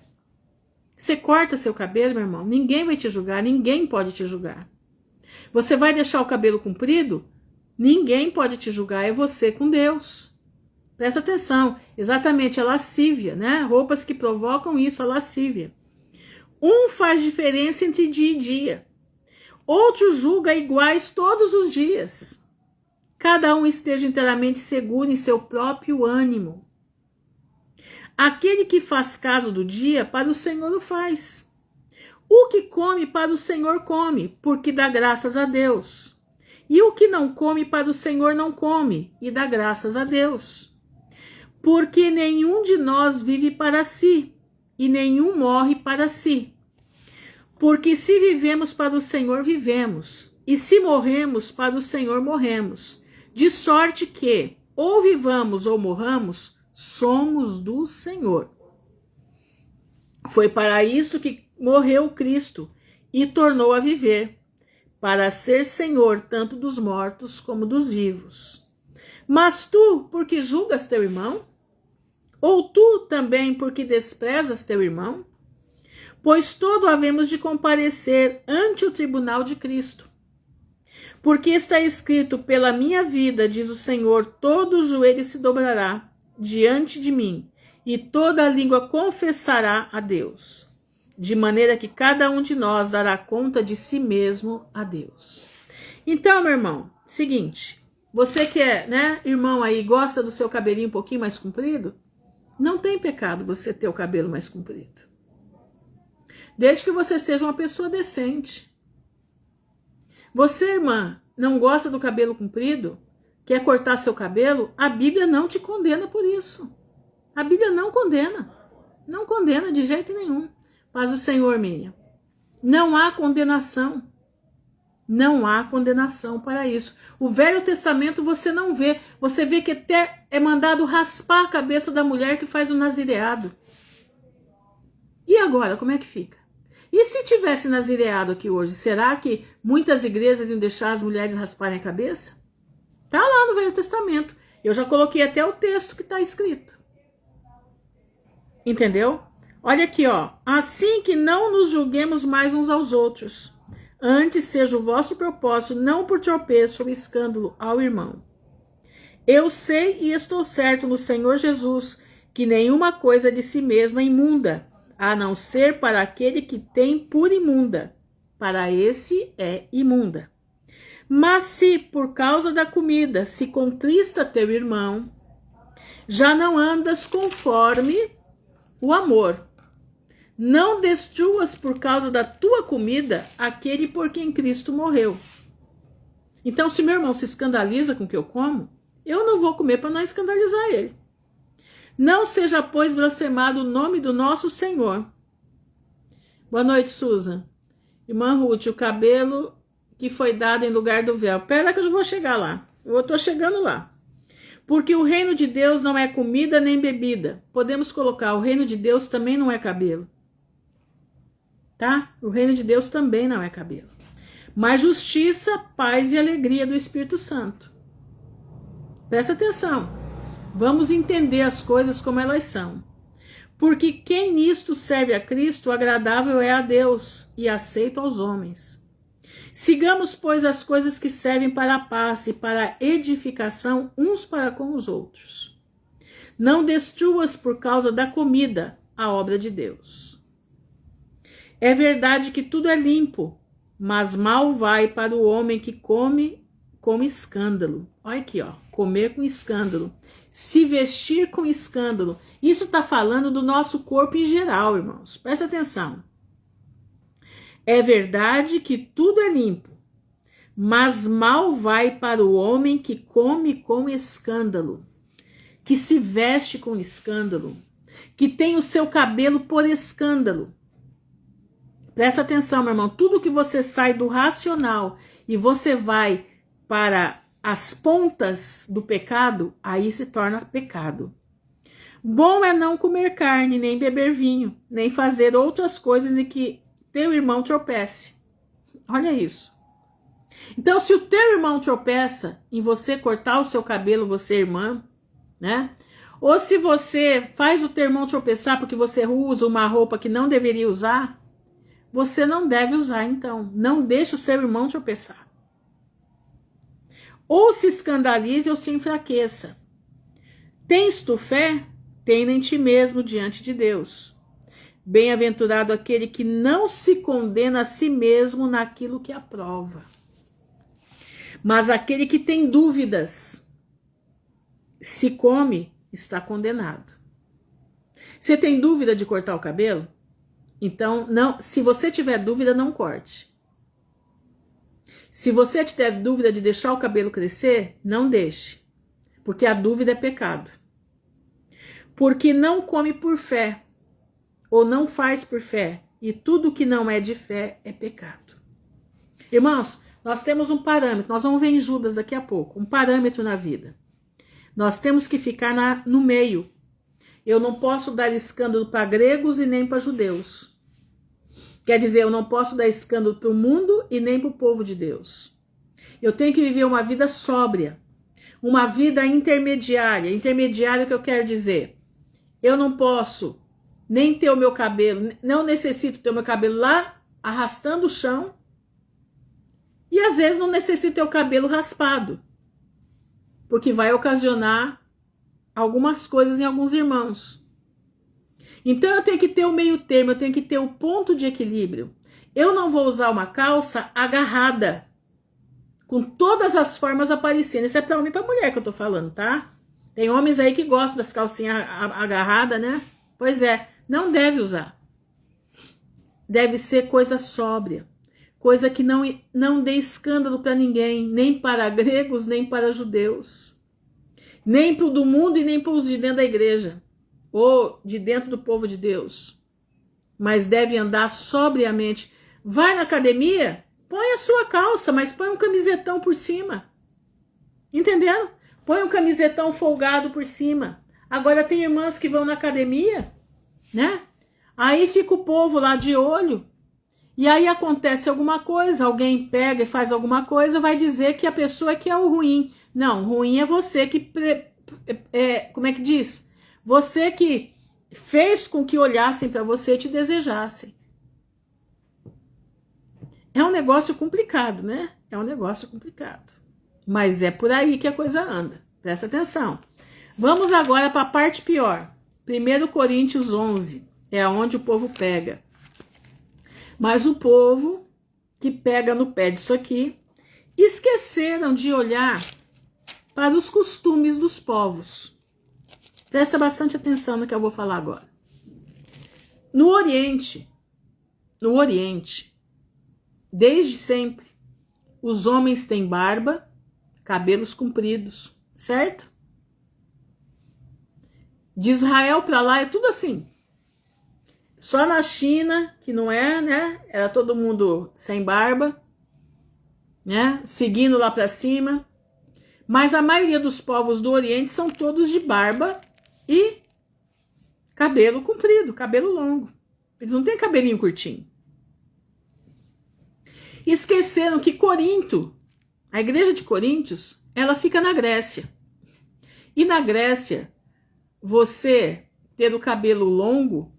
Você corta seu cabelo, meu irmão, ninguém vai te julgar, ninguém pode te julgar. Você vai deixar o cabelo comprido? Ninguém pode te julgar, é você com Deus. Presta atenção, exatamente, a lascívia, né? Roupas que provocam isso, a lascívia. Um faz diferença entre dia e dia. Outro julga iguais todos os dias. Cada um esteja inteiramente seguro em seu próprio ânimo. Aquele que faz caso do dia, para o Senhor o faz. O que come, para o Senhor come, porque dá graças a Deus. E o que não come, para o Senhor não come, e dá graças a Deus. Porque nenhum de nós vive para si, e nenhum morre para si. Porque se vivemos para o Senhor, vivemos, e se morremos, para o Senhor morremos. De sorte que, ou vivamos ou morramos, somos do Senhor. Foi para isto que morreu Cristo e tornou a viver, para ser Senhor tanto dos mortos como dos vivos. Mas tu, porque julgas teu irmão? Ou tu também, porque desprezas teu irmão? Pois todo havemos de comparecer ante o tribunal de Cristo. Porque está escrito, pela minha vida, diz o Senhor, todo o joelho se dobrará diante de mim, e toda a língua confessará a Deus, de maneira que cada um de nós dará conta de si mesmo a Deus. Então, meu irmão, seguinte, você que é, né, irmão aí, gosta do seu cabelinho um pouquinho mais comprido, não tem pecado você ter o cabelo mais comprido. Desde que você seja uma pessoa decente. Você, irmã, não gosta do cabelo comprido? Quer cortar seu cabelo? A Bíblia não te condena por isso. A Bíblia não condena. Não condena de jeito nenhum. Paz do Senhor, Miriam. Não há condenação. Não há condenação para isso. O Velho Testamento você não vê. Você vê que até é mandado raspar a cabeça da mulher que faz o nazireado. E agora, como é que fica? E se tivesse nazireado aqui hoje, será que muitas igrejas iam deixar as mulheres rasparem a cabeça? Tá lá no Velho Testamento. Eu já coloquei até o texto que está escrito. Entendeu? Olha aqui, ó. Assim que não nos julguemos mais uns aos outros. Antes seja o vosso propósito, não por tropeço ou escândalo ao irmão. Eu sei e estou certo no Senhor Jesus que nenhuma coisa de si mesma é imunda, a não ser para aquele que tem por imunda. Para esse é imunda. Mas se por causa da comida se contrista teu irmão, já não andas conforme o amor. Não destruas por causa da tua comida aquele por quem Cristo morreu. Então, se meu irmão se escandaliza com o que eu como, eu não vou comer para não escandalizar ele. Não seja, pois, blasfemado o nome do nosso Senhor. Boa noite, Susan. Irmã Ruth, o cabelo que foi dado em lugar do véu. Pera que eu já vou chegar lá. Eu estou chegando lá. Porque o reino de Deus não é comida nem bebida. Podemos colocar, o reino de Deus também não é cabelo. Tá? O reino de Deus também não é cabelo. Mas justiça, paz e alegria do Espírito Santo. Presta atenção. Vamos entender as coisas como elas são. Porque quem nisto serve a Cristo, agradável é a Deus e aceito aos homens. Sigamos, pois, as coisas que servem para a paz e para a edificação uns para com os outros. Não destruas por causa da comida a obra de Deus. É verdade que tudo é limpo, mas mal vai para o homem que come com escândalo. Olha aqui, ó, comer com escândalo. Se vestir com escândalo. Isso está falando do nosso corpo em geral, irmãos. Presta atenção. É verdade que tudo é limpo, mas mal vai para o homem que come com escândalo, que se veste com escândalo, que tem o seu cabelo por escândalo. Presta atenção, meu irmão. Tudo que você sai do racional e você vai para as pontas do pecado, aí se torna pecado. Bom é não comer carne, nem beber vinho, nem fazer outras coisas em que teu irmão tropece. Olha isso. Então, se o teu irmão tropeça em você cortar o seu cabelo, você irmã, né? Ou se você faz o teu irmão tropeçar porque você usa uma roupa que não deveria usar, você não deve usar, então. Não deixe o seu irmão tropeçar. Ou se escandalize ou se enfraqueça. Tens tu fé? Tem-na em ti mesmo diante de Deus. Bem-aventurado aquele que não se condena a si mesmo naquilo que aprova. Mas aquele que tem dúvidas, se come, está condenado. Você tem dúvida de cortar o cabelo? Então, não, se você tiver dúvida, não corte. Se você tiver dúvida de deixar o cabelo crescer, não deixe. Porque a dúvida é pecado. Porque não come por fé, ou não faz por fé, e tudo que não é de fé é pecado. Irmãos, nós temos um parâmetro, nós vamos ver em Judas daqui a pouco, um parâmetro na vida. Nós temos que ficar no meio. Eu não posso dar escândalo para gregos e nem para judeus. Quer dizer, eu não posso dar escândalo para o mundo e nem para o povo de Deus. Eu tenho que viver uma vida sóbria, uma vida intermediária. Intermediária, o que eu quero dizer? Eu não posso nem ter o meu cabelo, não necessito ter o meu cabelo lá arrastando o chão, e às vezes não necessito ter o cabelo raspado, porque vai ocasionar algumas coisas em alguns irmãos. Então eu tenho que ter o meio termo, eu tenho que ter o ponto de equilíbrio. Eu não vou usar uma calça agarrada, com todas as formas aparecendo. Isso é para homem e para mulher que eu tô falando, tá? Tem homens aí que gostam das calcinhas agarradas, né? Pois é, não deve usar. Deve ser coisa sóbria. Coisa que não dê escândalo para ninguém, nem para gregos, nem para judeus. Nem para o do mundo e nem para os de dentro da igreja. Ou de dentro do povo de Deus. Mas deve andar sobriamente. Vai na academia, põe a sua calça, mas põe um camisetão por cima. Entenderam? Põe um camisetão folgado por cima. Agora tem irmãs que vão na academia, né? Aí fica o povo lá de olho. E aí acontece alguma coisa, alguém pega e faz alguma coisa, vai dizer que a pessoa que é o ruim. Não, ruim é você que... como é que diz? Você que fez com que olhassem para você e te desejassem. É um negócio complicado, né? É um negócio complicado. Mas é por aí que a coisa anda. Presta atenção. Vamos agora para a parte pior. 1 Coríntios 11. É onde o povo pega. Mas o povo que pega no pé disso aqui, esqueceram de olhar para os costumes dos povos. Presta bastante atenção no que eu vou falar agora. No Oriente, desde sempre, os homens têm barba, cabelos compridos, certo? De Israel para lá é tudo assim. Só na China, que não é, né? Era todo mundo sem barba, né? Seguindo lá para cima. Mas a maioria dos povos do Oriente são todos de barba e cabelo comprido, cabelo longo. Eles não têm cabelinho curtinho. Esqueceram que Corinto, a igreja de Coríntios, ela fica na Grécia. E na Grécia, você ter o cabelo longo,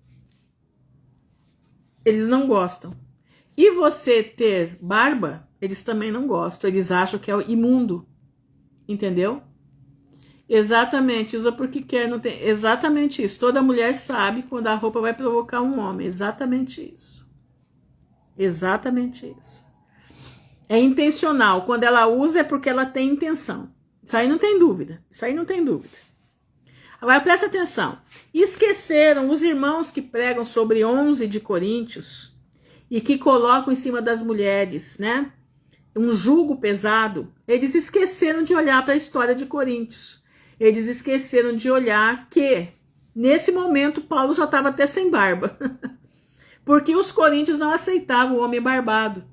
eles não gostam. E você ter barba, eles também não gostam. Eles acham que é imundo. Entendeu? Exatamente, usa porque quer, não tem. Exatamente isso. Toda mulher sabe quando a roupa vai provocar um homem. Exatamente isso. Exatamente isso. É intencional. Quando ela usa é porque ela tem intenção. Isso aí não tem dúvida. Isso aí não tem dúvida. Agora presta atenção. Esqueceram os irmãos que pregam sobre 11 de Coríntios e que colocam em cima das mulheres, né? Um jugo pesado. Eles esqueceram de olhar para a história de Coríntios. Eles esqueceram de olhar que, nesse momento, Paulo já estava até sem barba. Porque os coríntios não aceitavam o homem barbado.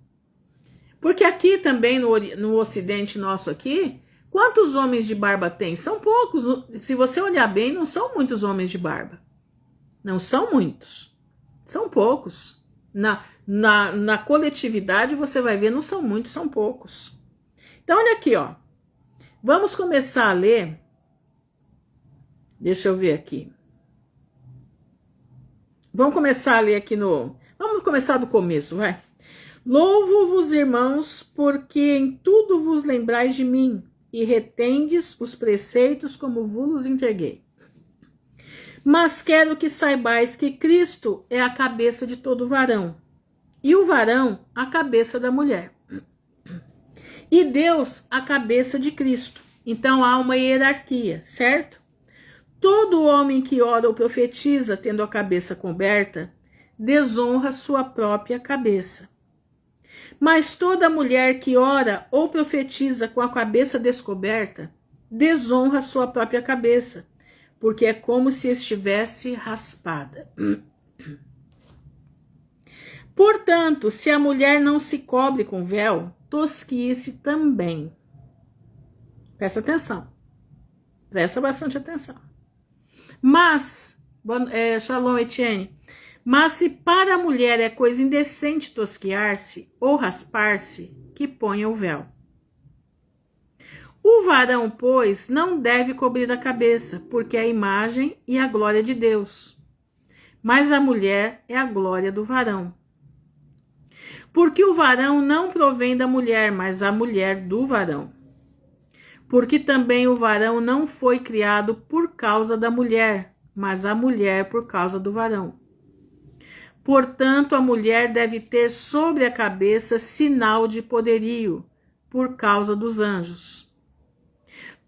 Porque aqui também, no ocidente nosso aqui, quantos homens de barba tem? São poucos. Se você olhar bem, não são muitos homens de barba. Não são muitos. São poucos. Na coletividade, você vai ver, não são muitos, são poucos. Então, olha aqui, ó. Vamos começar a ler. Deixa eu ver aqui. Vamos começar a ler aqui no... Vamos começar do começo, vai. Louvo-vos, irmãos, porque em tudo vos lembrais de mim e retendes os preceitos como vos entreguei. Mas quero que saibais que Cristo é a cabeça de todo varão, e o varão a cabeça da mulher. E Deus a cabeça de Cristo. Então há uma hierarquia, certo? Todo homem que ora ou profetiza tendo a cabeça coberta, desonra sua própria cabeça. Mas toda mulher que ora ou profetiza com a cabeça descoberta, desonra sua própria cabeça, porque é como se estivesse raspada. Portanto, se a mulher não se cobre com véu, tosquice também. Presta atenção. Presta bastante atenção. Mas, Shalom Etienne, mas se para a mulher é coisa indecente tosquiar-se ou raspar-se, que ponha o véu. O varão, pois, não deve cobrir a cabeça, porque é a imagem e a glória de Deus. Mas a mulher é a glória do varão. Porque o varão não provém da mulher, mas a mulher do varão. Porque também o varão não foi criado por causa da mulher, mas a mulher por causa do varão. Portanto, a mulher deve ter sobre a cabeça sinal de poderio, por causa dos anjos.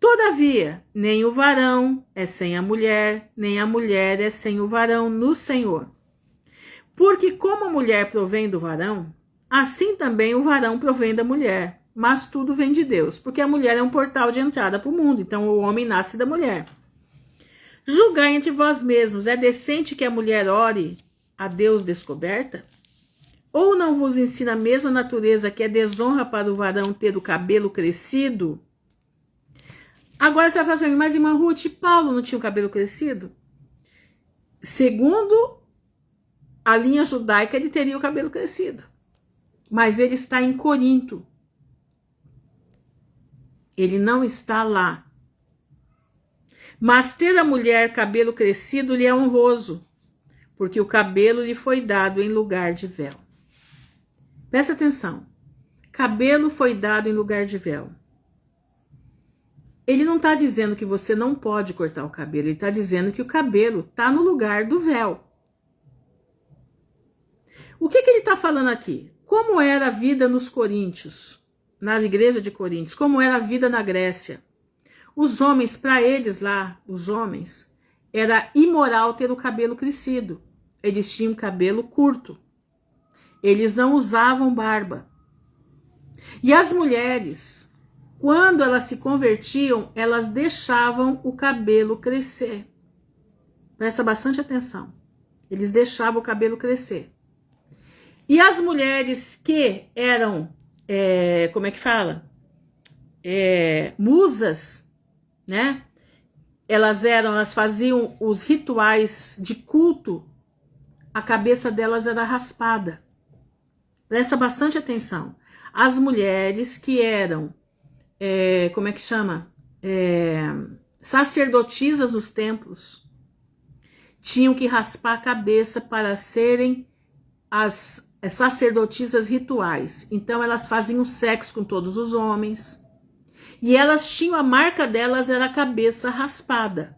Todavia, nem o varão é sem a mulher, nem a mulher é sem o varão no Senhor. Porque como a mulher provém do varão, assim também o varão provém da mulher. Mas tudo vem de Deus, porque a mulher é um portal de entrada para o mundo, então o homem nasce da mulher. Julgai entre vós mesmos, é decente que a mulher ore a Deus descoberta? Ou não vos ensina a mesma natureza que é desonra para o varão ter o cabelo crescido? Agora você vai falar para mim, mas irmã Ruth, Paulo não tinha o cabelo crescido? Segundo a linha judaica, ele teria o cabelo crescido. Mas ele está em Corinto. Ele não está lá. Mas ter a mulher cabelo crescido lhe é honroso, porque o cabelo lhe foi dado em lugar de véu. Presta atenção. Cabelo foi dado em lugar de véu. Ele não está dizendo que você não pode cortar o cabelo, ele está dizendo que o cabelo está no lugar do véu. O que ele está falando aqui? Como era a vida nos Coríntios, nas igrejas de Coríntios, como era a vida na Grécia. Os homens, para eles lá, os homens, era imoral ter o cabelo crescido. eles tinham cabelo curto. Eles não usavam barba. E as mulheres, quando elas se convertiam, elas deixavam o cabelo crescer. Presta bastante atenção. Eles deixavam o cabelo crescer. E as mulheres que eram, como é que fala? Musas, né? Elas faziam os rituais de culto, a cabeça delas era raspada. Presta bastante atenção. As mulheres que eram, como é que chama? Sacerdotisas nos templos, tinham que raspar a cabeça para serem as sacerdotisas rituais. Então elas faziam sexo com todos os homens. E elas tinham, a marca delas era a cabeça raspada.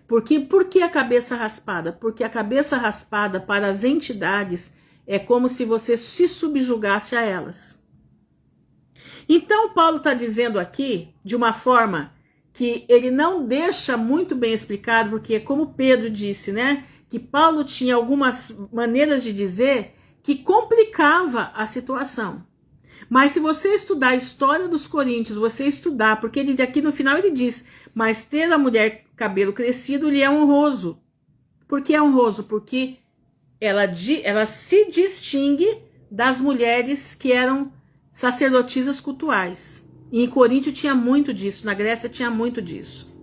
Por que a cabeça raspada? Porque a cabeça raspada para as entidades é como se você se subjugasse a elas. Então Paulo está dizendo aqui, de uma forma que ele não deixa muito bem explicado, porque é como Pedro disse, né? Que Paulo tinha algumas maneiras de dizer que complicava a situação. Mas se você estudar a história dos coríntios, você estudar, porque ele aqui no final ele diz, mas ter a mulher cabelo crescido lhe é honroso. Por que é honroso? Porque ela se distingue das mulheres que eram sacerdotisas cultuais. E em Coríntio tinha muito disso, na Grécia tinha muito disso.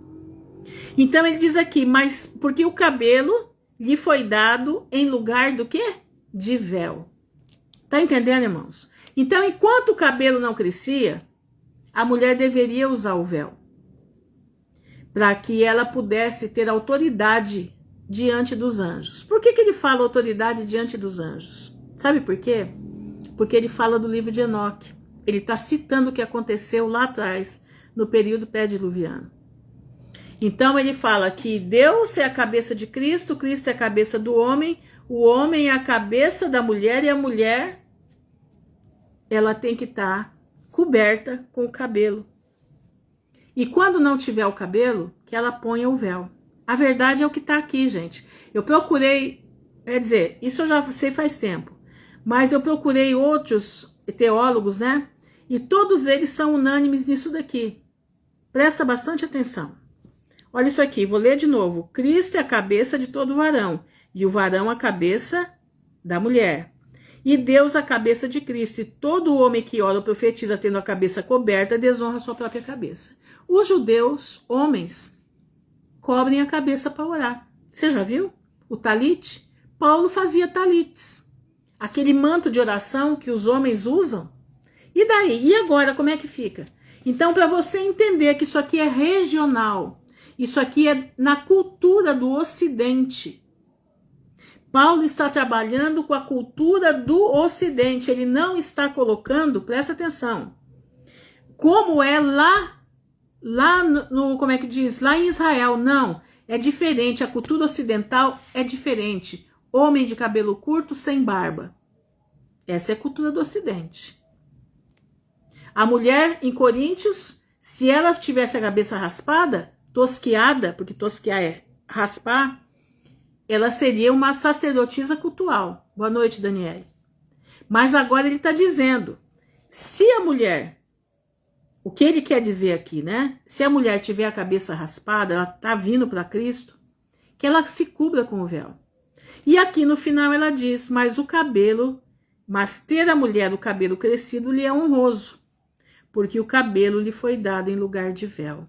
Então ele diz aqui, mas porque o cabelo lhe foi dado em lugar do quê? De véu. Tá entendendo, irmãos? Então, enquanto o cabelo não crescia, a mulher deveria usar o véu, para que ela pudesse ter autoridade diante dos anjos. Por que ele fala autoridade diante dos anjos? Sabe por quê? Porque ele fala do livro de Enoque. Ele está citando o que aconteceu lá atrás, no período pré-diluviano. Então ele fala que Deus é a cabeça de Cristo, Cristo é a cabeça do homem, o homem é a cabeça da mulher e a mulher, ela tem que estar coberta com o cabelo. E quando não tiver o cabelo, que ela ponha o véu. A verdade é o que está aqui, gente. Eu procurei, quer dizer, isso eu já sei faz tempo, mas eu procurei outros teólogos, né? E todos eles são unânimes nisso daqui. Presta bastante atenção. Olha isso aqui, vou ler de novo. Cristo é a cabeça de todo varão, e o varão a cabeça da mulher. E Deus a cabeça de Cristo, e todo homem que ora ou profetiza tendo a cabeça coberta, desonra a sua própria cabeça. Os judeus, homens, cobrem a cabeça para orar. Você já viu? O talite? Paulo fazia talites. Aquele manto de oração que os homens usam. E daí? E agora, como é que fica? Então, para você entender que isso aqui é regional, isso aqui é na cultura do Ocidente. Paulo está trabalhando com a cultura do Ocidente. Ele não está colocando, presta atenção, como é lá no como é que diz? Lá em Israel. Não, é diferente. A cultura ocidental é diferente. Homem de cabelo curto, sem barba. Essa é a cultura do Ocidente. A mulher em Coríntios, se ela tivesse a cabeça raspada, tosquiada, porque tosquear é raspar, ela seria uma sacerdotisa cultual. Boa noite, Daniele. Mas agora ele está dizendo, se a mulher, o que ele quer dizer aqui, né? Se a mulher tiver a cabeça raspada, ela está vindo para Cristo, que ela se cubra com o véu. E aqui no final ela diz, mas ter a mulher o cabelo crescido lhe é honroso, porque o cabelo lhe foi dado em lugar de véu.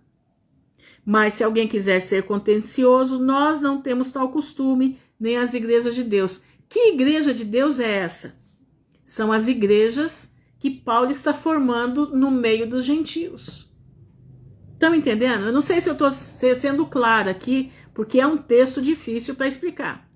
Mas se alguém quiser ser contencioso, nós não temos tal costume, nem as igrejas de Deus. Que igreja de Deus é essa? São as igrejas que Paulo está formando no meio dos gentios. Estão entendendo? Eu não sei se eu estou sendo clara aqui, porque é um texto difícil para explicar.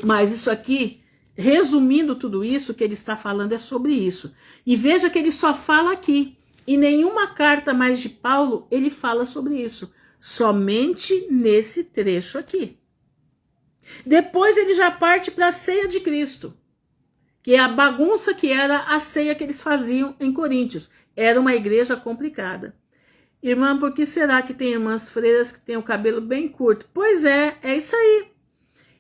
Mas isso aqui, resumindo tudo isso, o que ele está falando é sobre isso. E veja que ele só fala aqui. Em nenhuma carta mais de Paulo ele fala sobre isso. Somente nesse trecho aqui. Depois ele já parte para a ceia de Cristo, que é a bagunça que era a ceia que eles faziam em Coríntios. Era uma igreja complicada. Irmã, por que será que tem irmãs freiras que têm o cabelo bem curto? Pois é isso aí.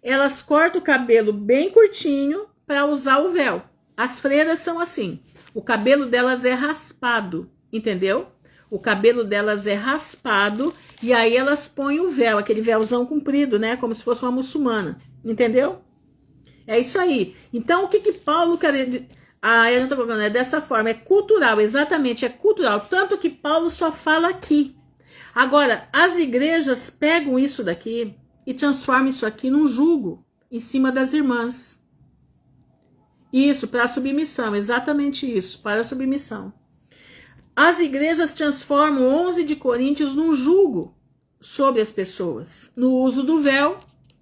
elas cortam o cabelo bem curtinho para usar o véu. As freiras são assim. O cabelo delas é raspado, entendeu? O cabelo delas é raspado e aí elas põem o véu, aquele véuzão comprido, né? Como se fosse uma muçulmana, entendeu? É isso aí. Então, o que Paulo quer dizer? Eu não tô falando, é dessa forma, é cultural, exatamente, é cultural. Tanto que Paulo só fala aqui. Agora, as igrejas pegam isso daqui e transformam isso aqui num jugo em cima das irmãs. Isso, para a submissão, exatamente isso, para a submissão. As igrejas transformam 11 de Coríntios num jugo sobre as pessoas, no uso do véu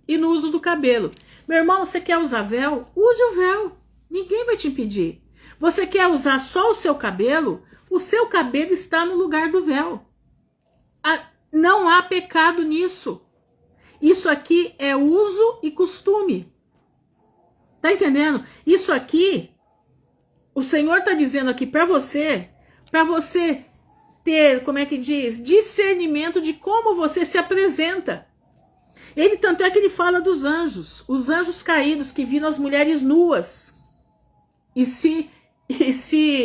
e no uso do cabelo. Meu irmão, você quer usar véu? Use o véu. Ninguém vai te impedir. Você quer usar só o seu cabelo? O seu cabelo está no lugar do véu. Não há pecado nisso. Isso aqui é uso e costume. Tá entendendo? Isso aqui, o Senhor está dizendo aqui para você ter, como é que diz? Discernimento de como você se apresenta. Tanto é que ele fala dos anjos, os anjos caídos que viram as mulheres nuas e se,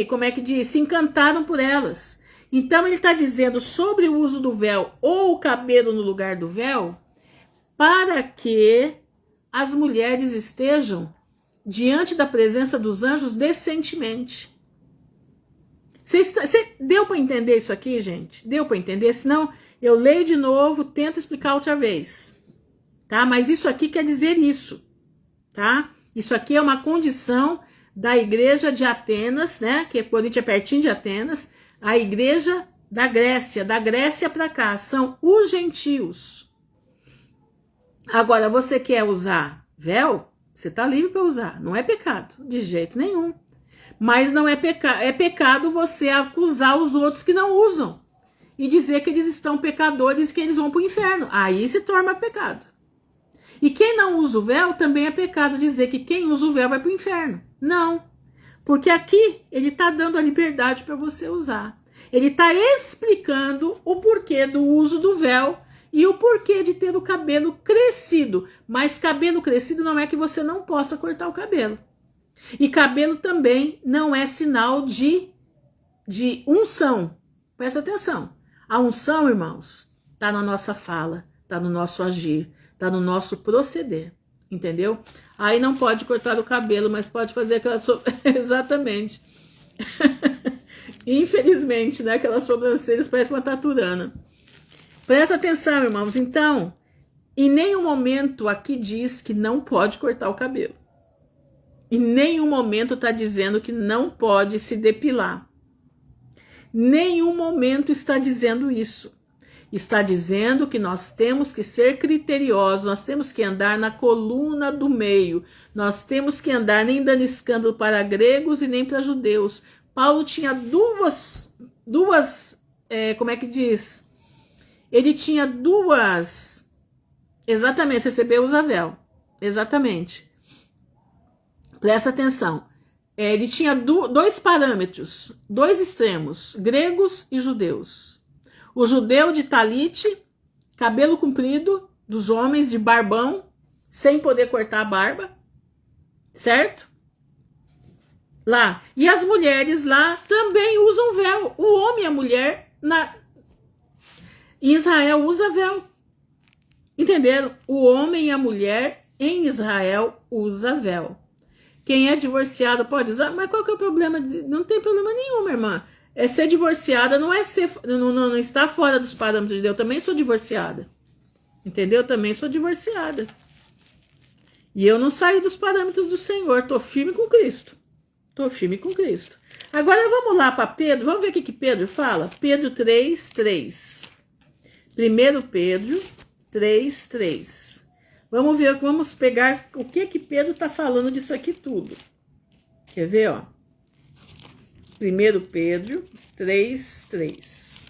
como é que diz? Se encantaram por elas. Então ele está dizendo sobre o uso do véu ou o cabelo no lugar do véu, para que as mulheres estejam diante da presença dos anjos decentemente. Deu para entender isso aqui, gente? Deu para entender? Senão eu leio de novo, tento explicar outra vez. Tá? Mas isso aqui quer dizer isso. Tá? Isso aqui é uma condição da igreja de Atenas, né? Que Corinto é pertinho de Atenas. A igreja da Grécia para cá, são os gentios. Agora, você quer usar véu? Você está livre para usar. Não é pecado, de jeito nenhum. Mas não é pecado. É pecado você acusar os outros que não usam e dizer que eles estão pecadores e que eles vão para o inferno. Aí se torna pecado. E quem não usa o véu também é pecado dizer que quem usa o véu vai para o inferno. Não. Porque aqui ele está dando a liberdade para você usar. Ele está explicando o porquê do uso do véu e o porquê de ter o cabelo crescido. Mas cabelo crescido não é que você não possa cortar o cabelo. E cabelo também não é sinal de unção. Presta atenção. A unção, irmãos, está na nossa fala, está no nosso agir, está no nosso proceder. Entendeu? Aí não pode cortar o cabelo, mas pode fazer aquela... Exatamente. Infelizmente, né? Aquelas sobrancelhas parecem uma taturana. Presta atenção, irmãos. Então, em nenhum momento aqui diz que não pode cortar o cabelo. Em nenhum momento está dizendo que não pode se depilar. Nenhum momento está dizendo isso. Está dizendo que nós temos que ser criteriosos, nós temos que andar na coluna do meio, nós temos que andar nem dando escândalo para gregos e nem para judeus. Paulo tinha duas, como é que diz? Ele tinha duas, exatamente, recebeu o véu, exatamente. Presta atenção. Ele tinha dois parâmetros, dois extremos, gregos e judeus. O judeu de talite, cabelo comprido, dos homens de barbão, sem poder cortar a barba, certo? Lá. E as mulheres lá também usam véu. O homem e a mulher em Israel usa véu. Entenderam? O homem e a mulher em Israel usa véu. Quem é divorciado pode usar, mas qual que é o problema? Não tem problema nenhum, minha irmã. É ser divorciada, não é ser, não está fora dos parâmetros de Deus. Eu também sou divorciada. Entendeu? Eu também sou divorciada. E eu não saí dos parâmetros do Senhor. Estou firme com Cristo. Estou firme com Cristo. Agora vamos lá para Pedro. Vamos ver o que Pedro fala. Pedro 3:3. 1 Pedro 3:3. Vamos ver, vamos pegar o que Pedro está falando disso aqui tudo. Quer ver, ó? 1 Pedro 3:3.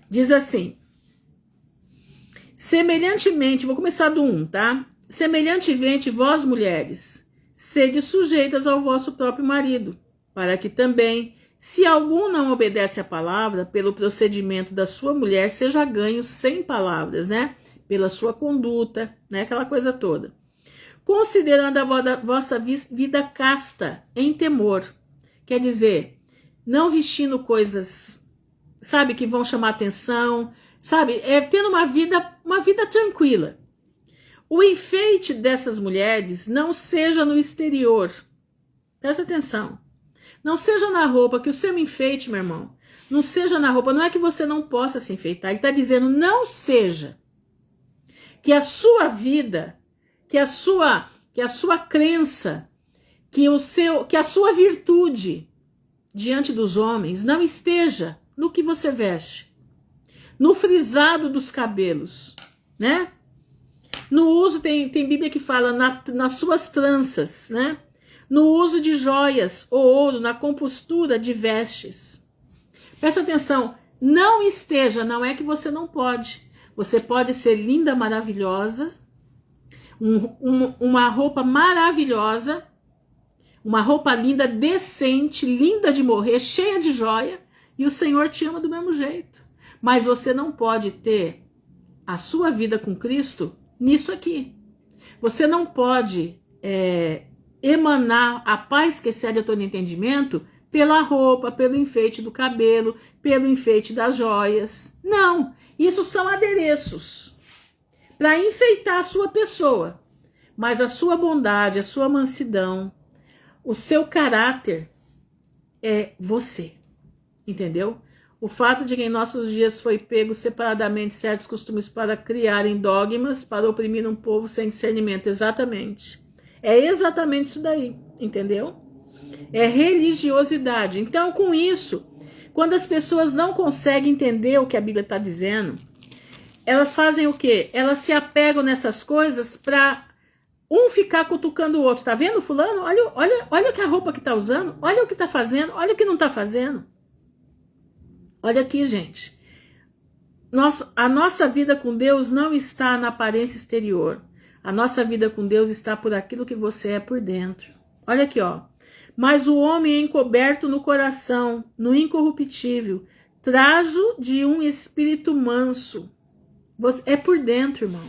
Diz assim: semelhantemente, vou começar do 1, tá? Semelhantemente, vós mulheres, sede sujeitas ao vosso próprio marido, para que também, Se algum não obedece à palavra, pelo procedimento da sua mulher, seja ganho sem palavras, né? Pela sua conduta, né? Aquela coisa toda. Considerando a vossa vida casta, em temor. Quer dizer, não vestindo coisas, sabe, que vão chamar atenção, sabe? Tendo uma vida tranquila. O enfeite dessas mulheres não seja no exterior. Presta atenção. Não seja na roupa, que o seu enfeite, meu irmão, não seja na roupa. Não é que você não possa se enfeitar. Ele está dizendo, não seja. Que a sua vida, que a sua crença, que a sua virtude diante dos homens não esteja no que você veste, no frisado dos cabelos, né? No uso, tem Bíblia que fala nas suas tranças, né? No uso de joias ou ouro, na compostura de vestes. Presta atenção, não esteja, não é que você não pode. Você pode ser linda, maravilhosa, uma roupa maravilhosa, uma roupa linda, decente, linda de morrer, cheia de joia, e o Senhor te ama do mesmo jeito. Mas você não pode ter a sua vida com Cristo nisso aqui. Você não pode emanar a paz que excede a todo entendimento pela roupa, pelo enfeite do cabelo, pelo enfeite das joias. Não, isso são adereços para enfeitar a sua pessoa. Mas a sua bondade, a sua mansidão, o seu caráter é você. Entendeu? O fato de que em nossos dias foi pego separadamente certos costumes para criarem dogmas, para oprimir um povo sem discernimento. Exatamente. É exatamente isso daí, entendeu? É religiosidade. Então, com isso, quando as pessoas não conseguem entender o que a Bíblia está dizendo, elas fazem o quê? Elas se apegam nessas coisas para um ficar cutucando o outro. Tá vendo, fulano? Olha que a roupa que tá usando, olha o que tá fazendo, olha o que não tá fazendo. Olha aqui, gente. A nossa vida com Deus não está na aparência exterior. A nossa vida com Deus está por aquilo que você é por dentro. Olha aqui, ó. Mas o homem é encoberto no coração, no incorruptível, trajo de um espírito manso. É por dentro, irmão.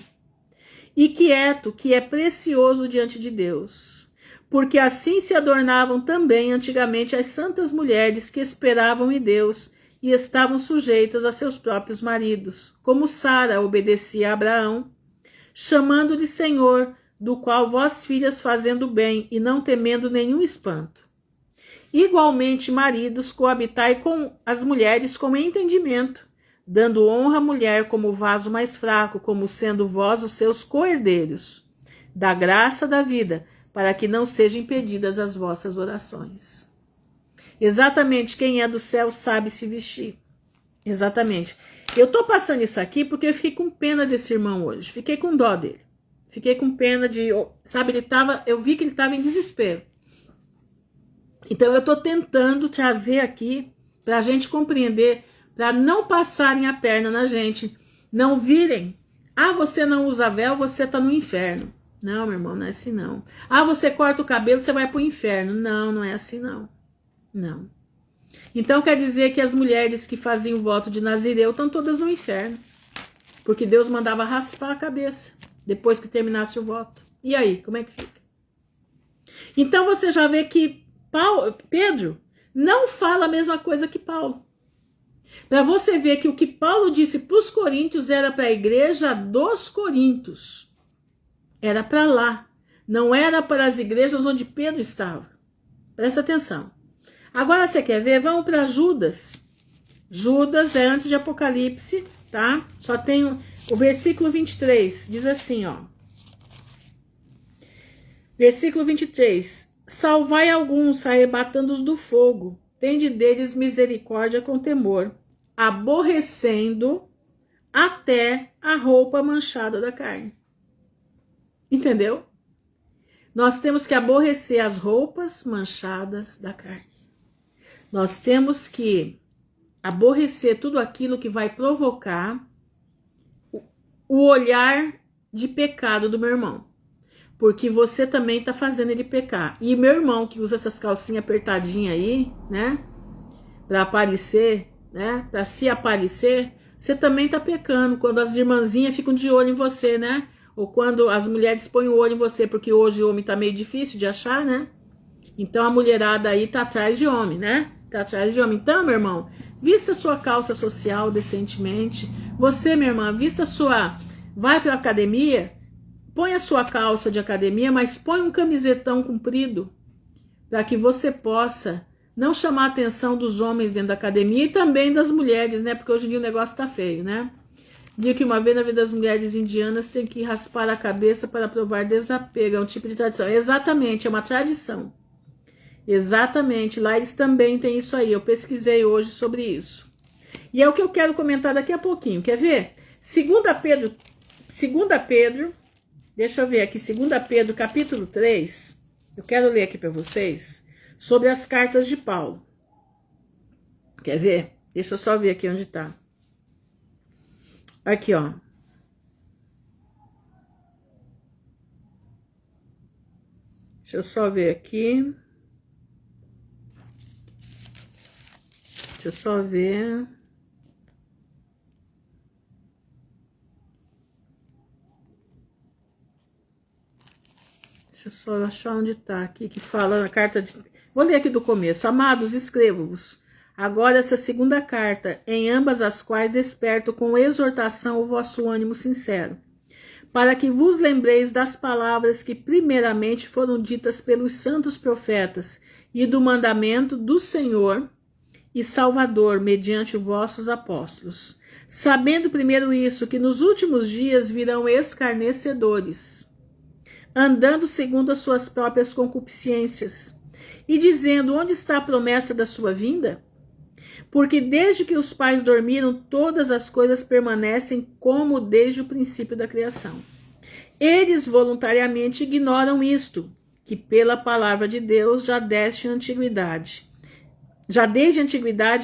E quieto, que é precioso diante de Deus. Porque assim se adornavam também antigamente as santas mulheres que esperavam em Deus e estavam sujeitas a seus próprios maridos, como Sara obedecia a Abraão, chamando-lhe Senhor, do qual vós filhas fazendo bem e não temendo nenhum espanto. Igualmente, maridos, coabitai com as mulheres com entendimento, dando honra à mulher como o vaso mais fraco, como sendo vós os seus co-herdeiros, da graça da vida, para que não sejam impedidas as vossas orações. Exatamente, quem é do céu sabe se vestir. Exatamente. Eu tô passando isso aqui porque eu fiquei com pena desse irmão hoje. Fiquei com dó dele. Fiquei com pena de... Sabe, eu vi que ele estava em desespero. Então eu tô tentando trazer aqui pra gente compreender, para não passarem a perna na gente, não virem, você não usa véu, você tá no inferno. Não, meu irmão, não é assim não. Você corta o cabelo, você vai pro inferno. Não, não é assim não. Não. Então quer dizer que as mulheres que faziam o voto de Nazireu estão todas no inferno. Porque Deus mandava raspar a cabeça depois que terminasse o voto. E aí, como é que fica? Então você já vê que Pedro não fala a mesma coisa que Paulo. Para você ver que o que Paulo disse para os coríntios era para a igreja dos Coríntios. Era para lá. Não era para as igrejas onde Pedro estava. Presta atenção. Agora você quer ver? Vamos para Judas. Judas é antes de Apocalipse, tá? Só tem o versículo 23. Diz assim, ó. Versículo 23. Salvai alguns, arrebatando-os do fogo. Tende deles misericórdia com temor, aborrecendo até a roupa manchada da carne. Entendeu? Nós temos que aborrecer as roupas manchadas da carne. Nós temos que aborrecer tudo aquilo que vai provocar o olhar de pecado do meu irmão. Porque você também tá fazendo ele pecar. E meu irmão que usa essas calcinhas apertadinhas aí, né? para aparecer, né? Para se aparecer, você também está pecando. Quando as irmãzinhas ficam de olho em você, né? Ou quando as mulheres põem o olho em você, porque hoje o homem tá meio difícil de achar, né? Então a mulherada aí tá atrás de homem, né? Tá atrás de homem. Então, meu irmão, vista sua calça social decentemente. Você, minha irmã, vista sua... Vai pra academia, põe a sua calça de academia, mas põe um camisetão comprido, para que você possa não chamar a atenção dos homens dentro da academia e também das mulheres, né? Porque hoje em dia o negócio tá feio, né? Digo que uma vez na vida das mulheres indianas tem que raspar a cabeça para provar desapego. É um tipo de tradição. Exatamente, é uma tradição. Exatamente, lá eles também têm isso aí. Eu pesquisei hoje sobre isso. E é o que eu quero comentar daqui a pouquinho. Quer ver? 2 Pedro, deixa eu ver aqui, 2 Pedro, capítulo 3. Eu quero ler aqui para vocês sobre as cartas de Paulo. Quer ver? Deixa eu só ver aqui onde está. Aqui, ó. Deixa eu só ver aqui. Deixa eu só ver. Deixa eu só achar onde tá aqui, que fala na carta de... Vou ler aqui do começo. Amados, escrevo-vos agora essa 2ª carta, em ambas as quais desperto com exortação o vosso ânimo sincero, para que vos lembreis das palavras que primeiramente foram ditas pelos santos profetas e do mandamento do Senhor e Salvador, mediante os vossos apóstolos. Sabendo primeiro isso, que nos últimos dias virão escarnecedores, andando segundo as suas próprias concupiscências, e dizendo, onde está a promessa da sua vinda? Porque desde que os pais dormiram, todas as coisas permanecem como desde o princípio da criação. Eles voluntariamente ignoram isto, que pela palavra de Deus já desde a antiguidade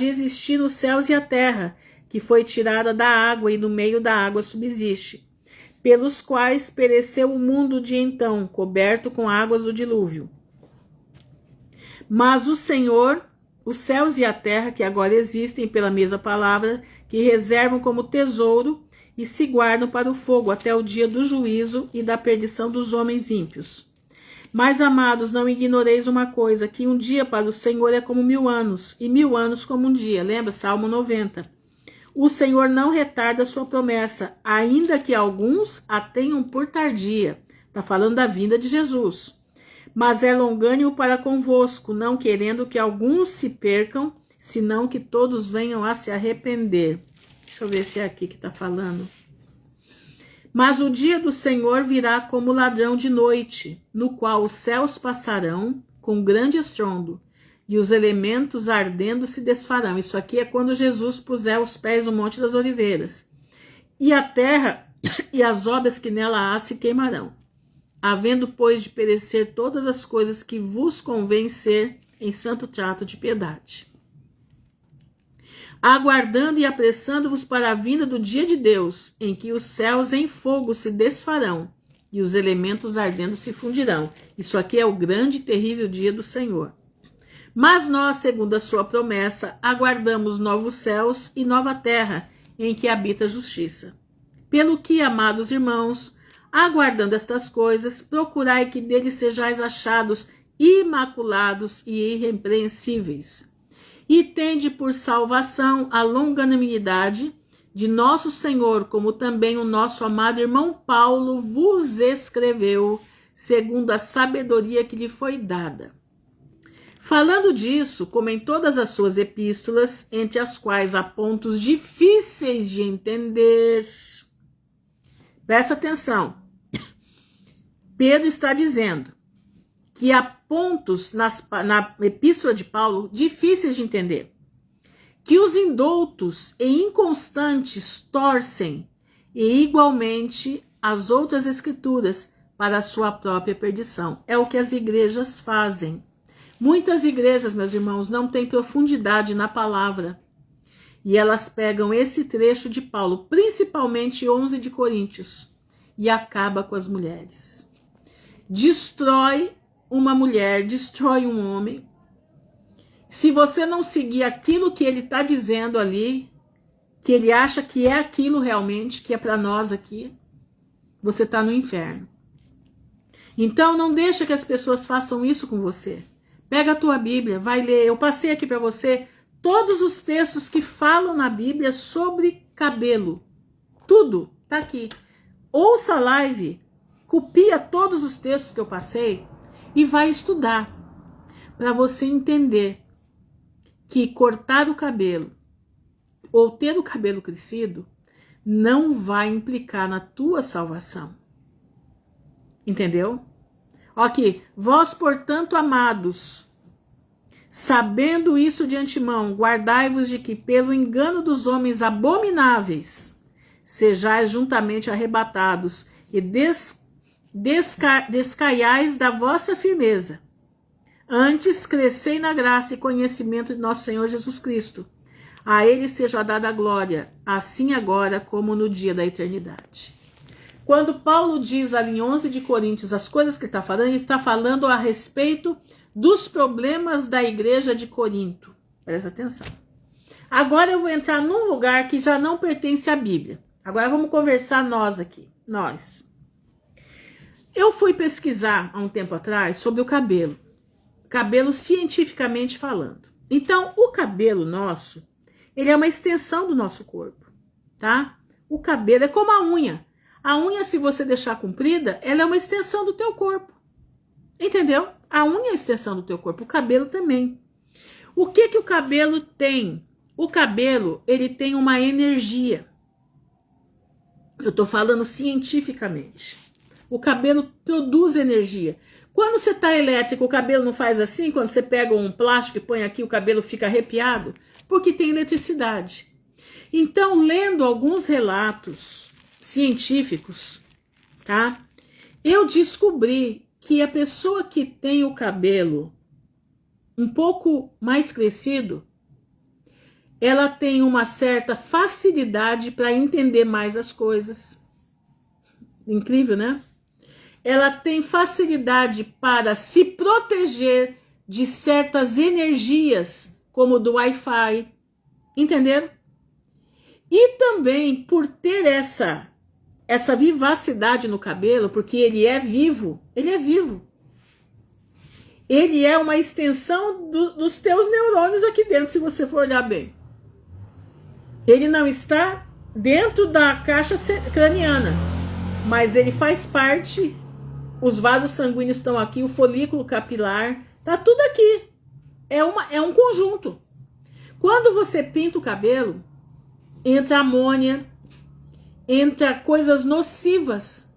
existiram os céus e a terra, que foi tirada da água e no meio da água subsiste, pelos quais pereceu o mundo de então, coberto com águas do dilúvio. Mas o Senhor, os céus e a terra, que agora existem pela mesma palavra, que reservam como tesouro e se guardam para o fogo até o dia do juízo e da perdição dos homens ímpios. Mas, amados, não ignoreis uma coisa, que um dia para o Senhor é como 1000 anos, e 1000 anos como um dia. Lembra? Salmo 90. O Senhor não retarda a sua promessa, ainda que alguns a tenham por tardia. Está falando da vinda de Jesus. Mas é longânimo para convosco, não querendo que alguns se percam, senão que todos venham a se arrepender. Deixa eu ver se é aqui que está falando. Mas o dia do Senhor virá como ladrão de noite, no qual os céus passarão com grande estrondo, e os elementos ardendo se desfarão. Isso aqui é quando Jesus puser os pés no Monte das Oliveiras. E a terra e as obras que nela há se queimarão. Havendo, pois, de perecer todas as coisas que vos convém ser em santo trato de piedade. Aguardando e apressando-vos para a vinda do dia de Deus, em que os céus em fogo se desfarão e os elementos ardendo se fundirão. Isso aqui é o grande e terrível dia do Senhor. Mas nós, segundo a sua promessa, aguardamos novos céus e nova terra, em que habita a justiça. Pelo que, amados irmãos, aguardando estas coisas, procurai que deles sejais achados imaculados e irrepreensíveis. E tende por salvação a longanimidade de nosso Senhor, como também o nosso amado irmão Paulo vos escreveu, segundo a sabedoria que lhe foi dada. Falando disso, como em todas as suas epístolas, entre as quais há pontos difíceis de entender. Presta atenção. Pedro está dizendo que há pontos na epístola de Paulo difíceis de entender, que os indoutos e inconstantes torcem, e igualmente as outras escrituras, para a sua própria perdição. É o que as igrejas fazem. Muitas igrejas, meus irmãos, não têm profundidade na palavra, e elas pegam esse trecho de Paulo, principalmente 11 de Coríntios, e acaba com as mulheres. Destrói uma mulher, destrói um homem, Se você não seguir aquilo que ele está dizendo ali, que ele acha que é aquilo realmente, que é para nós aqui, você está no inferno. Então não deixa que as pessoas façam isso com você. Pega a tua Bíblia, vai ler. Eu passei aqui para você todos os textos que falam na Bíblia sobre cabelo. Tudo tá aqui. Ouça a live, copia todos os textos que eu passei e vai estudar para você entender que cortar o cabelo ou ter o cabelo crescido não vai implicar na tua salvação. Entendeu? Aqui, vós, portanto, amados, sabendo isso de antemão, guardai-vos de que, pelo engano dos homens abomináveis, sejais juntamente arrebatados e descaiais da vossa firmeza. Antes, crescei na graça e conhecimento de nosso Senhor Jesus Cristo. A ele seja dada a glória, assim agora como no dia da eternidade. Quando Paulo diz ali em 11 de Coríntios as coisas que ele está falando a respeito dos problemas da igreja de Corinto. Presta atenção. Agora eu vou entrar num lugar que já não pertence à Bíblia. Agora vamos conversar nós aqui. Nós. Eu fui pesquisar há um tempo atrás sobre o cabelo. Cabelo cientificamente falando. Então, o cabelo nosso, ele é uma extensão do nosso corpo, tá? O cabelo é como a unha. A unha, se você deixar comprida, ela é uma extensão do teu corpo. Entendeu? A unha é a extensão do teu corpo, o cabelo também. O que que o cabelo tem? O cabelo, ele tem uma energia. Eu tô falando cientificamente. O cabelo produz energia. Quando você tá elétrico, o cabelo não faz assim? Quando você pega um plástico e põe aqui, o cabelo fica arrepiado? Porque tem eletricidade. Então, lendo alguns relatos científicos, tá? Eu descobri que a pessoa que tem o cabelo um pouco mais crescido, ela tem uma certa facilidade para entender mais as coisas. Incrível, né? Ela tem facilidade para se proteger de certas energias, como do Wi-Fi. Entenderam? E também por ter essa vivacidade no cabelo, porque ele é vivo. Ele é vivo. Ele é uma extensão dos teus neurônios aqui dentro, se você for olhar bem. Ele não está dentro da caixa craniana, mas ele faz parte. Os vasos sanguíneos estão aqui, o folículo capilar, tá tudo aqui. É um conjunto. Quando você pinta o cabelo, entra amônia, entra coisas nocivas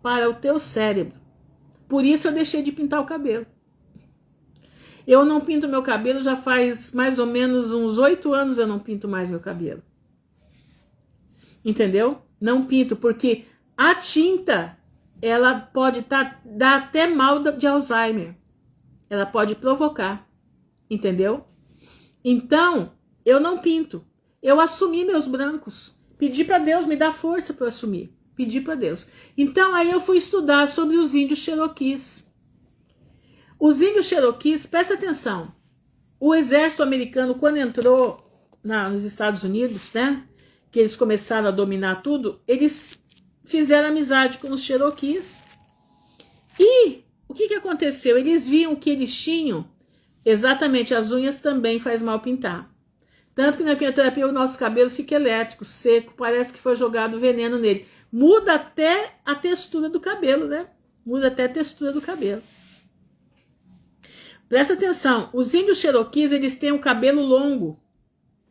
para o teu cérebro. Por isso eu deixei de pintar o cabelo. Eu não pinto meu cabelo, já faz mais ou menos uns 8 anos eu não pinto mais meu cabelo. Entendeu? Não pinto, porque a tinta, ela pode dar até mal de Alzheimer. Ela pode provocar. Entendeu? Então, eu não pinto. Eu assumi meus brancos. Pedi para Deus me dar força para eu assumir. Pedi para Deus. Então, aí eu fui estudar sobre os índios Cherokees. Os índios Cherokees, presta atenção. O exército americano, quando entrou nos Estados Unidos, né? Que eles começaram a dominar tudo, eles fizeram amizade com os Cherokees. E o que aconteceu? Eles viam que eles tinham, exatamente, as unhas também faz mal pintar. Tanto que na quimioterapia o nosso cabelo fica elétrico, seco, parece que foi jogado veneno nele. Muda até a textura do cabelo, né? Muda até a textura do cabelo. Presta atenção, os índios Cherokees, eles têm um cabelo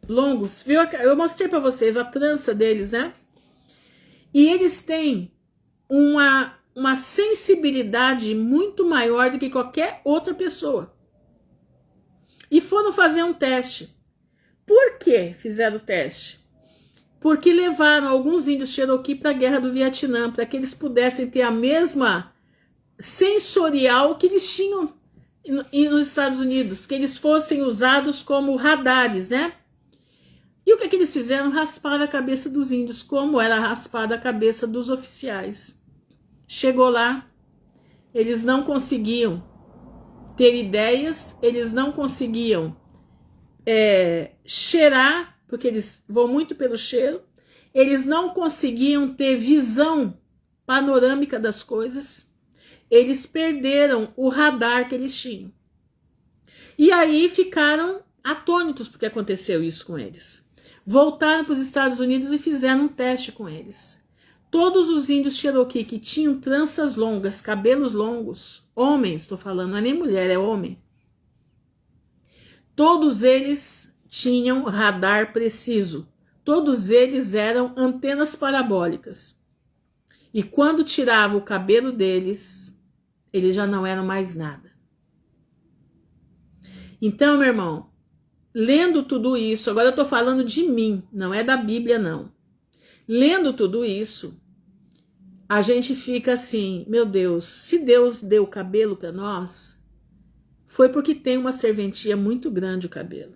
longos, viu? Eu mostrei para vocês a trança deles, né? E eles têm uma sensibilidade muito maior do que qualquer outra pessoa. E foram fazer um teste. Por que fizeram o teste? Porque levaram alguns índios Cherokee para a Guerra do Vietnã, para que eles pudessem ter a mesma sensorial que eles tinham nos Estados Unidos, que eles fossem usados como radares, né? E o que eles fizeram? Rasparam a cabeça dos índios, como era raspada a cabeça dos oficiais. Chegou lá, eles não conseguiam ter ideias, eles não conseguiam cheirar, porque eles vão muito pelo cheiro. Eles não conseguiam ter visão panorâmica das coisas. Eles perderam o radar que eles tinham. E aí ficaram atônitos porque aconteceu isso com eles. Voltaram para os Estados Unidos e fizeram um teste com eles. Todos os índios Cherokee que tinham tranças longas, cabelos longos, homens, estou falando, não é nem mulher, é homem. Todos eles tinham radar preciso. Todos eles eram antenas parabólicas. E quando tirava o cabelo deles, eles já não eram mais nada. Então, meu irmão, lendo tudo isso, agora eu estou falando de mim, não é da Bíblia, não. Lendo tudo isso, a gente fica assim, meu Deus, se Deus deu o cabelo para nós, foi porque tem uma serventia muito grande o cabelo.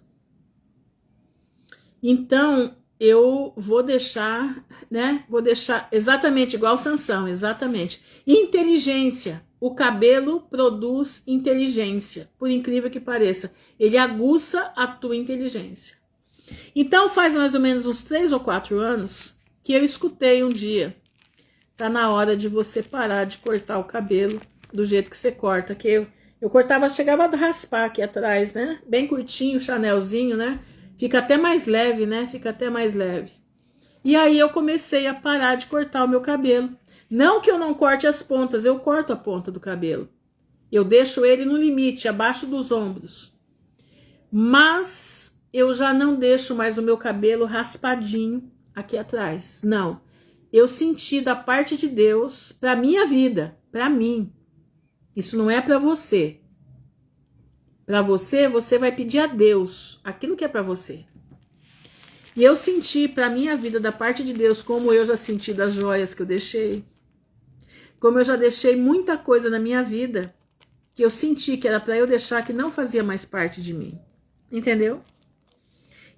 Então, eu vou deixar, né? Vou deixar exatamente igual Sansão, exatamente. Inteligência. O cabelo produz inteligência, por incrível que pareça. Ele aguça a tua inteligência. Então, faz mais ou menos uns 3 ou 4 anos que eu escutei um dia. Tá na hora de você parar de cortar o cabelo do jeito que você corta. Que eu cortava, chegava a raspar aqui atrás, né? Bem curtinho, chanelzinho, né? Fica até mais leve, né? Fica até mais leve. E aí eu comecei a parar de cortar o meu cabelo. Não que eu não corte as pontas, eu corto a ponta do cabelo. Eu deixo ele no limite, abaixo dos ombros. Mas eu já não deixo mais o meu cabelo raspadinho aqui atrás. Não. Eu senti da parte de Deus para minha vida, para mim. Isso não é para você. Para você, você vai pedir a Deus aquilo que é para você. E eu senti para minha vida da parte de Deus, como eu já senti das joias que eu deixei, como eu já deixei muita coisa na minha vida que eu senti que era para eu deixar, que não fazia mais parte de mim. Entendeu?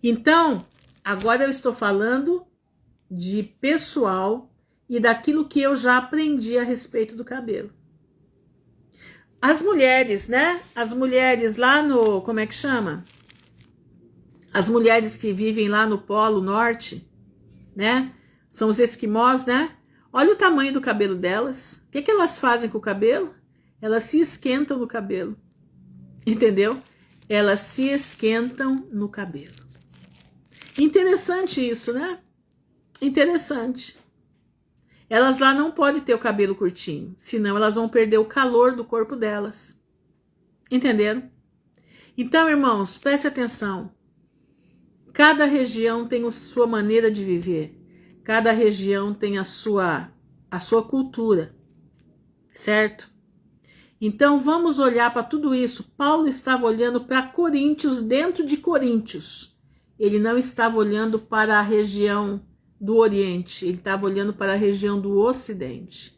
Então, agora eu estou falando de pessoal e daquilo que eu já aprendi a respeito do cabelo. As mulheres, né? As mulheres lá no... Como é que chama? As mulheres que vivem lá no Polo Norte, né? São os esquimós, né? Olha o tamanho do cabelo delas. O que elas fazem com o cabelo? Elas se esquentam no cabelo. Entendeu? Elas se esquentam no cabelo. Interessante isso, né? Interessante. Elas lá não podem ter o cabelo curtinho, senão elas vão perder o calor do corpo delas. Entenderam? Então, irmãos, preste atenção. Cada região tem a sua maneira de viver. Cada região tem a sua cultura. Certo? Então, vamos olhar para tudo isso. Paulo estava olhando para Coríntios, dentro de Coríntios. Ele não estava olhando para a região do Oriente, ele estava olhando para a região do Ocidente.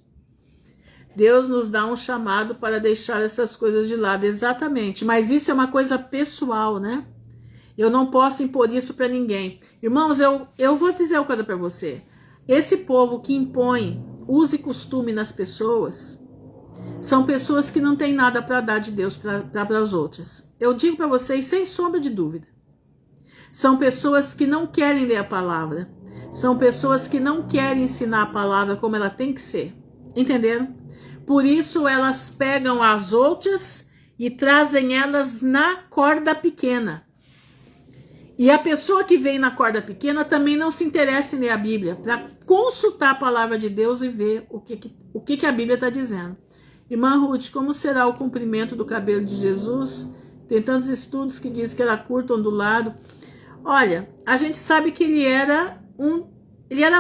Deus nos dá um chamado para deixar essas coisas de lado, exatamente, mas isso é uma coisa pessoal, né? Eu não posso impor isso para ninguém. Irmãos, eu vou dizer uma coisa para você. Esse povo que impõe uso e costume nas pessoas, são pessoas que não têm nada para dar de Deus para as outras. Eu digo para vocês sem sombra de dúvida. São pessoas que não querem ler a palavra. São pessoas que não querem ensinar a palavra como ela tem que ser. Entenderam? Por isso elas pegam as outras e trazem elas na corda pequena. E a pessoa que vem na corda pequena também não se interessa em ler a Bíblia, para consultar a palavra de Deus e ver o que a Bíblia está dizendo. Irmã Ruth, como será o comprimento do cabelo de Jesus? Tem tantos estudos que dizem que era curto, ondulado. Olha, a gente sabe que ele era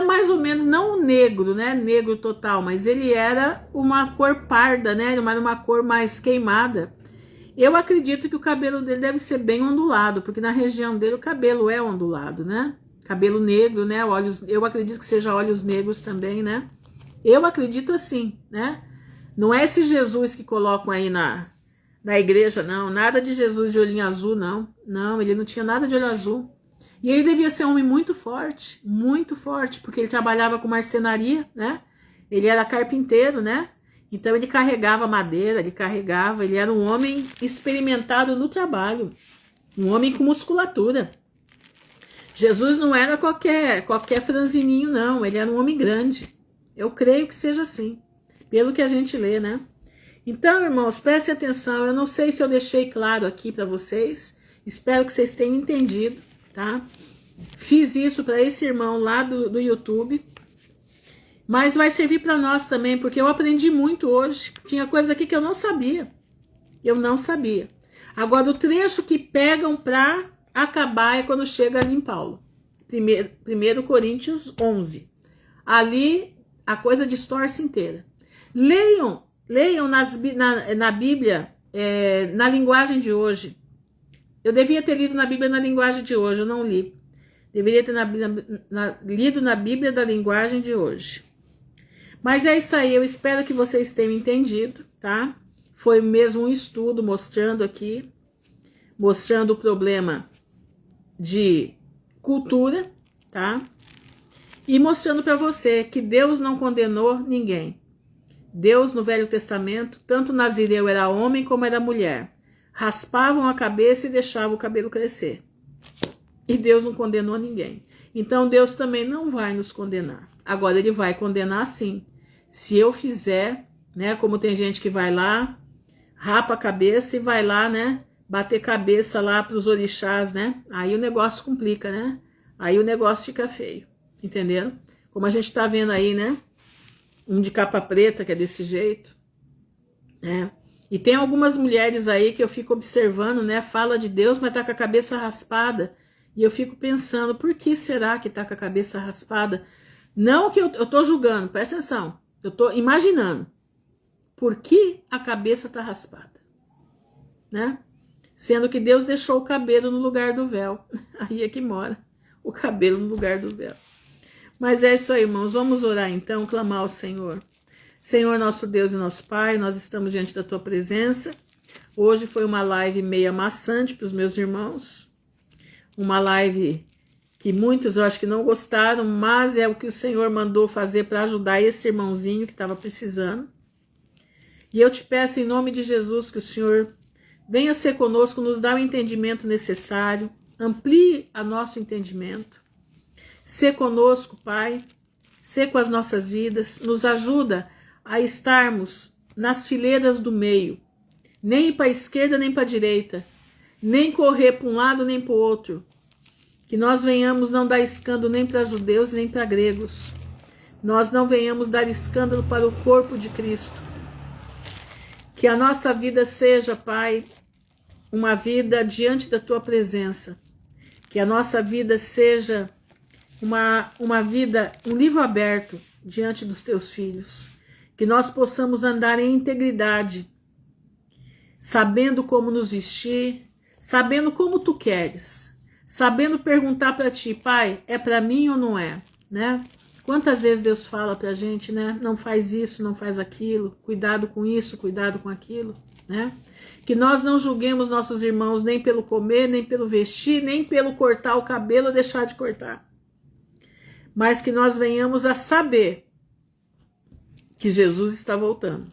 mais ou menos, não um negro, né? Negro total, mas ele era uma cor parda, né? Uma cor mais queimada. Eu acredito que o cabelo dele deve ser bem ondulado, porque na região dele o cabelo é ondulado, né? Cabelo negro, né? Olhos, eu acredito que seja olhos negros também, né? Eu acredito assim, né? Não é esse Jesus que colocam aí na igreja, não. Nada de Jesus de olhinho azul, não. Não, ele não tinha nada de olho azul. E ele devia ser um homem muito forte, porque ele trabalhava com marcenaria, né? Ele era carpinteiro, né? Então ele carregava madeira, ele era um homem experimentado no trabalho. Um homem com musculatura. Jesus não era qualquer franzininho, não. Ele era um homem grande. Eu creio que seja assim, pelo que a gente lê, né? Então, irmãos, prestem atenção. Eu não sei se eu deixei claro aqui para vocês. Espero que vocês tenham entendido, tá? Fiz isso para esse irmão lá do YouTube. Mas vai servir para nós também, porque eu aprendi muito hoje. Tinha coisas aqui que eu não sabia. Eu não sabia. Agora, o trecho que pegam para acabar é quando chega ali em Paulo. 1 Coríntios 11. Ali a coisa distorce inteira. Leiam na Bíblia, na linguagem de hoje. Eu devia ter lido na Bíblia na linguagem de hoje, eu não li. Deveria ter lido na Bíblia da linguagem de hoje. Mas é isso aí, eu espero que vocês tenham entendido, tá? Foi mesmo um estudo mostrando aqui, mostrando o problema de cultura, tá? E mostrando para você que Deus não condenou ninguém. Deus, no Velho Testamento, tanto Nazireu era homem como era mulher. Raspavam a cabeça e deixavam o cabelo crescer. E Deus não condenou ninguém. Então Deus também não vai nos condenar. Agora ele vai condenar sim. Se eu fizer, né, como tem gente que vai lá, rapa a cabeça e vai lá, né, bater cabeça lá para os orixás, né? Aí o negócio complica, né? Aí o negócio fica feio, entenderam? Como a gente tá vendo aí, né? Um de capa preta que é desse jeito, né? E tem algumas mulheres aí que eu fico observando, né? Fala de Deus, mas tá com a cabeça raspada. E eu fico pensando, por que será que tá com a cabeça raspada? Não que eu tô julgando, presta atenção. Eu tô imaginando. Por que a cabeça tá raspada? Né? Sendo que Deus deixou o cabelo no lugar do véu. Aí é que mora o cabelo no lugar do véu. Mas é isso aí, irmãos. Vamos orar então, clamar ao Senhor. Senhor, nosso Deus e nosso Pai, nós estamos diante da Tua presença. Hoje foi uma live meio maçante para os meus irmãos. Uma live que muitos eu acho que não gostaram, mas é o que o Senhor mandou fazer para ajudar esse irmãozinho que estava precisando. E eu te peço em nome de Jesus que o Senhor venha ser conosco, nos dá o entendimento necessário, amplie a nosso entendimento. Ser conosco, Pai, ser com as nossas vidas, nos ajuda a estarmos nas fileiras do meio, nem ir para a esquerda nem para a direita, nem correr para um lado nem para o outro, que nós venhamos não dar escândalo nem para judeus nem para gregos, nós não venhamos dar escândalo para o corpo de Cristo, que a nossa vida seja, Pai, uma vida diante da Tua presença, que a nossa vida seja uma vida, um livro aberto diante dos Teus filhos, que nós possamos andar em integridade, sabendo como nos vestir, sabendo como Tu queres, sabendo perguntar para Ti, Pai, é para mim ou não é, né? Quantas vezes Deus fala para a gente, né? Não faz isso, não faz aquilo, cuidado com isso, cuidado com aquilo, né? Que nós não julguemos nossos irmãos nem pelo comer, nem pelo vestir, nem pelo cortar o cabelo ou deixar de cortar, mas que nós venhamos a saber que Jesus está voltando.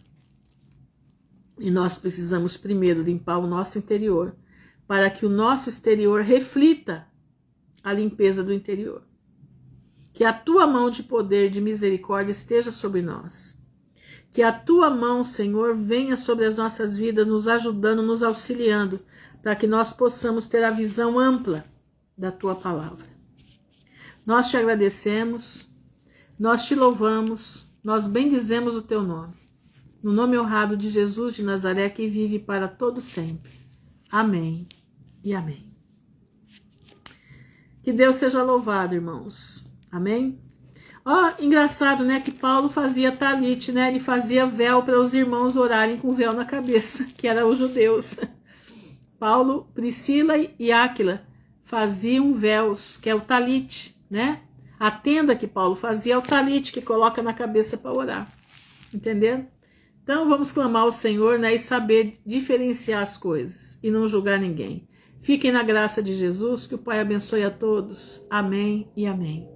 E nós precisamos primeiro limpar o nosso interior, para que o nosso exterior reflita a limpeza do interior. Que a Tua mão de poder e de misericórdia esteja sobre nós. Que a Tua mão, Senhor, venha sobre as nossas vidas, nos ajudando, nos auxiliando, para que nós possamos ter a visão ampla da Tua palavra. Nós Te agradecemos, nós Te louvamos, nós bendizemos o Teu nome. No nome honrado de Jesus de Nazaré, que vive para todo sempre. Amém e amém. Que Deus seja louvado, irmãos. Amém? Ó, engraçado, né, que Paulo fazia talit, né? Ele fazia véu para os irmãos orarem com véu na cabeça, que eram os judeus. Paulo, Priscila e Áquila faziam véus, que é o talit, né? A tenda que Paulo fazia é o talit, que coloca na cabeça para orar. Entenderam? Então vamos clamar ao Senhor, né, e saber diferenciar as coisas e não julgar ninguém. Fiquem na graça de Jesus, que o Pai abençoe a todos. Amém e amém.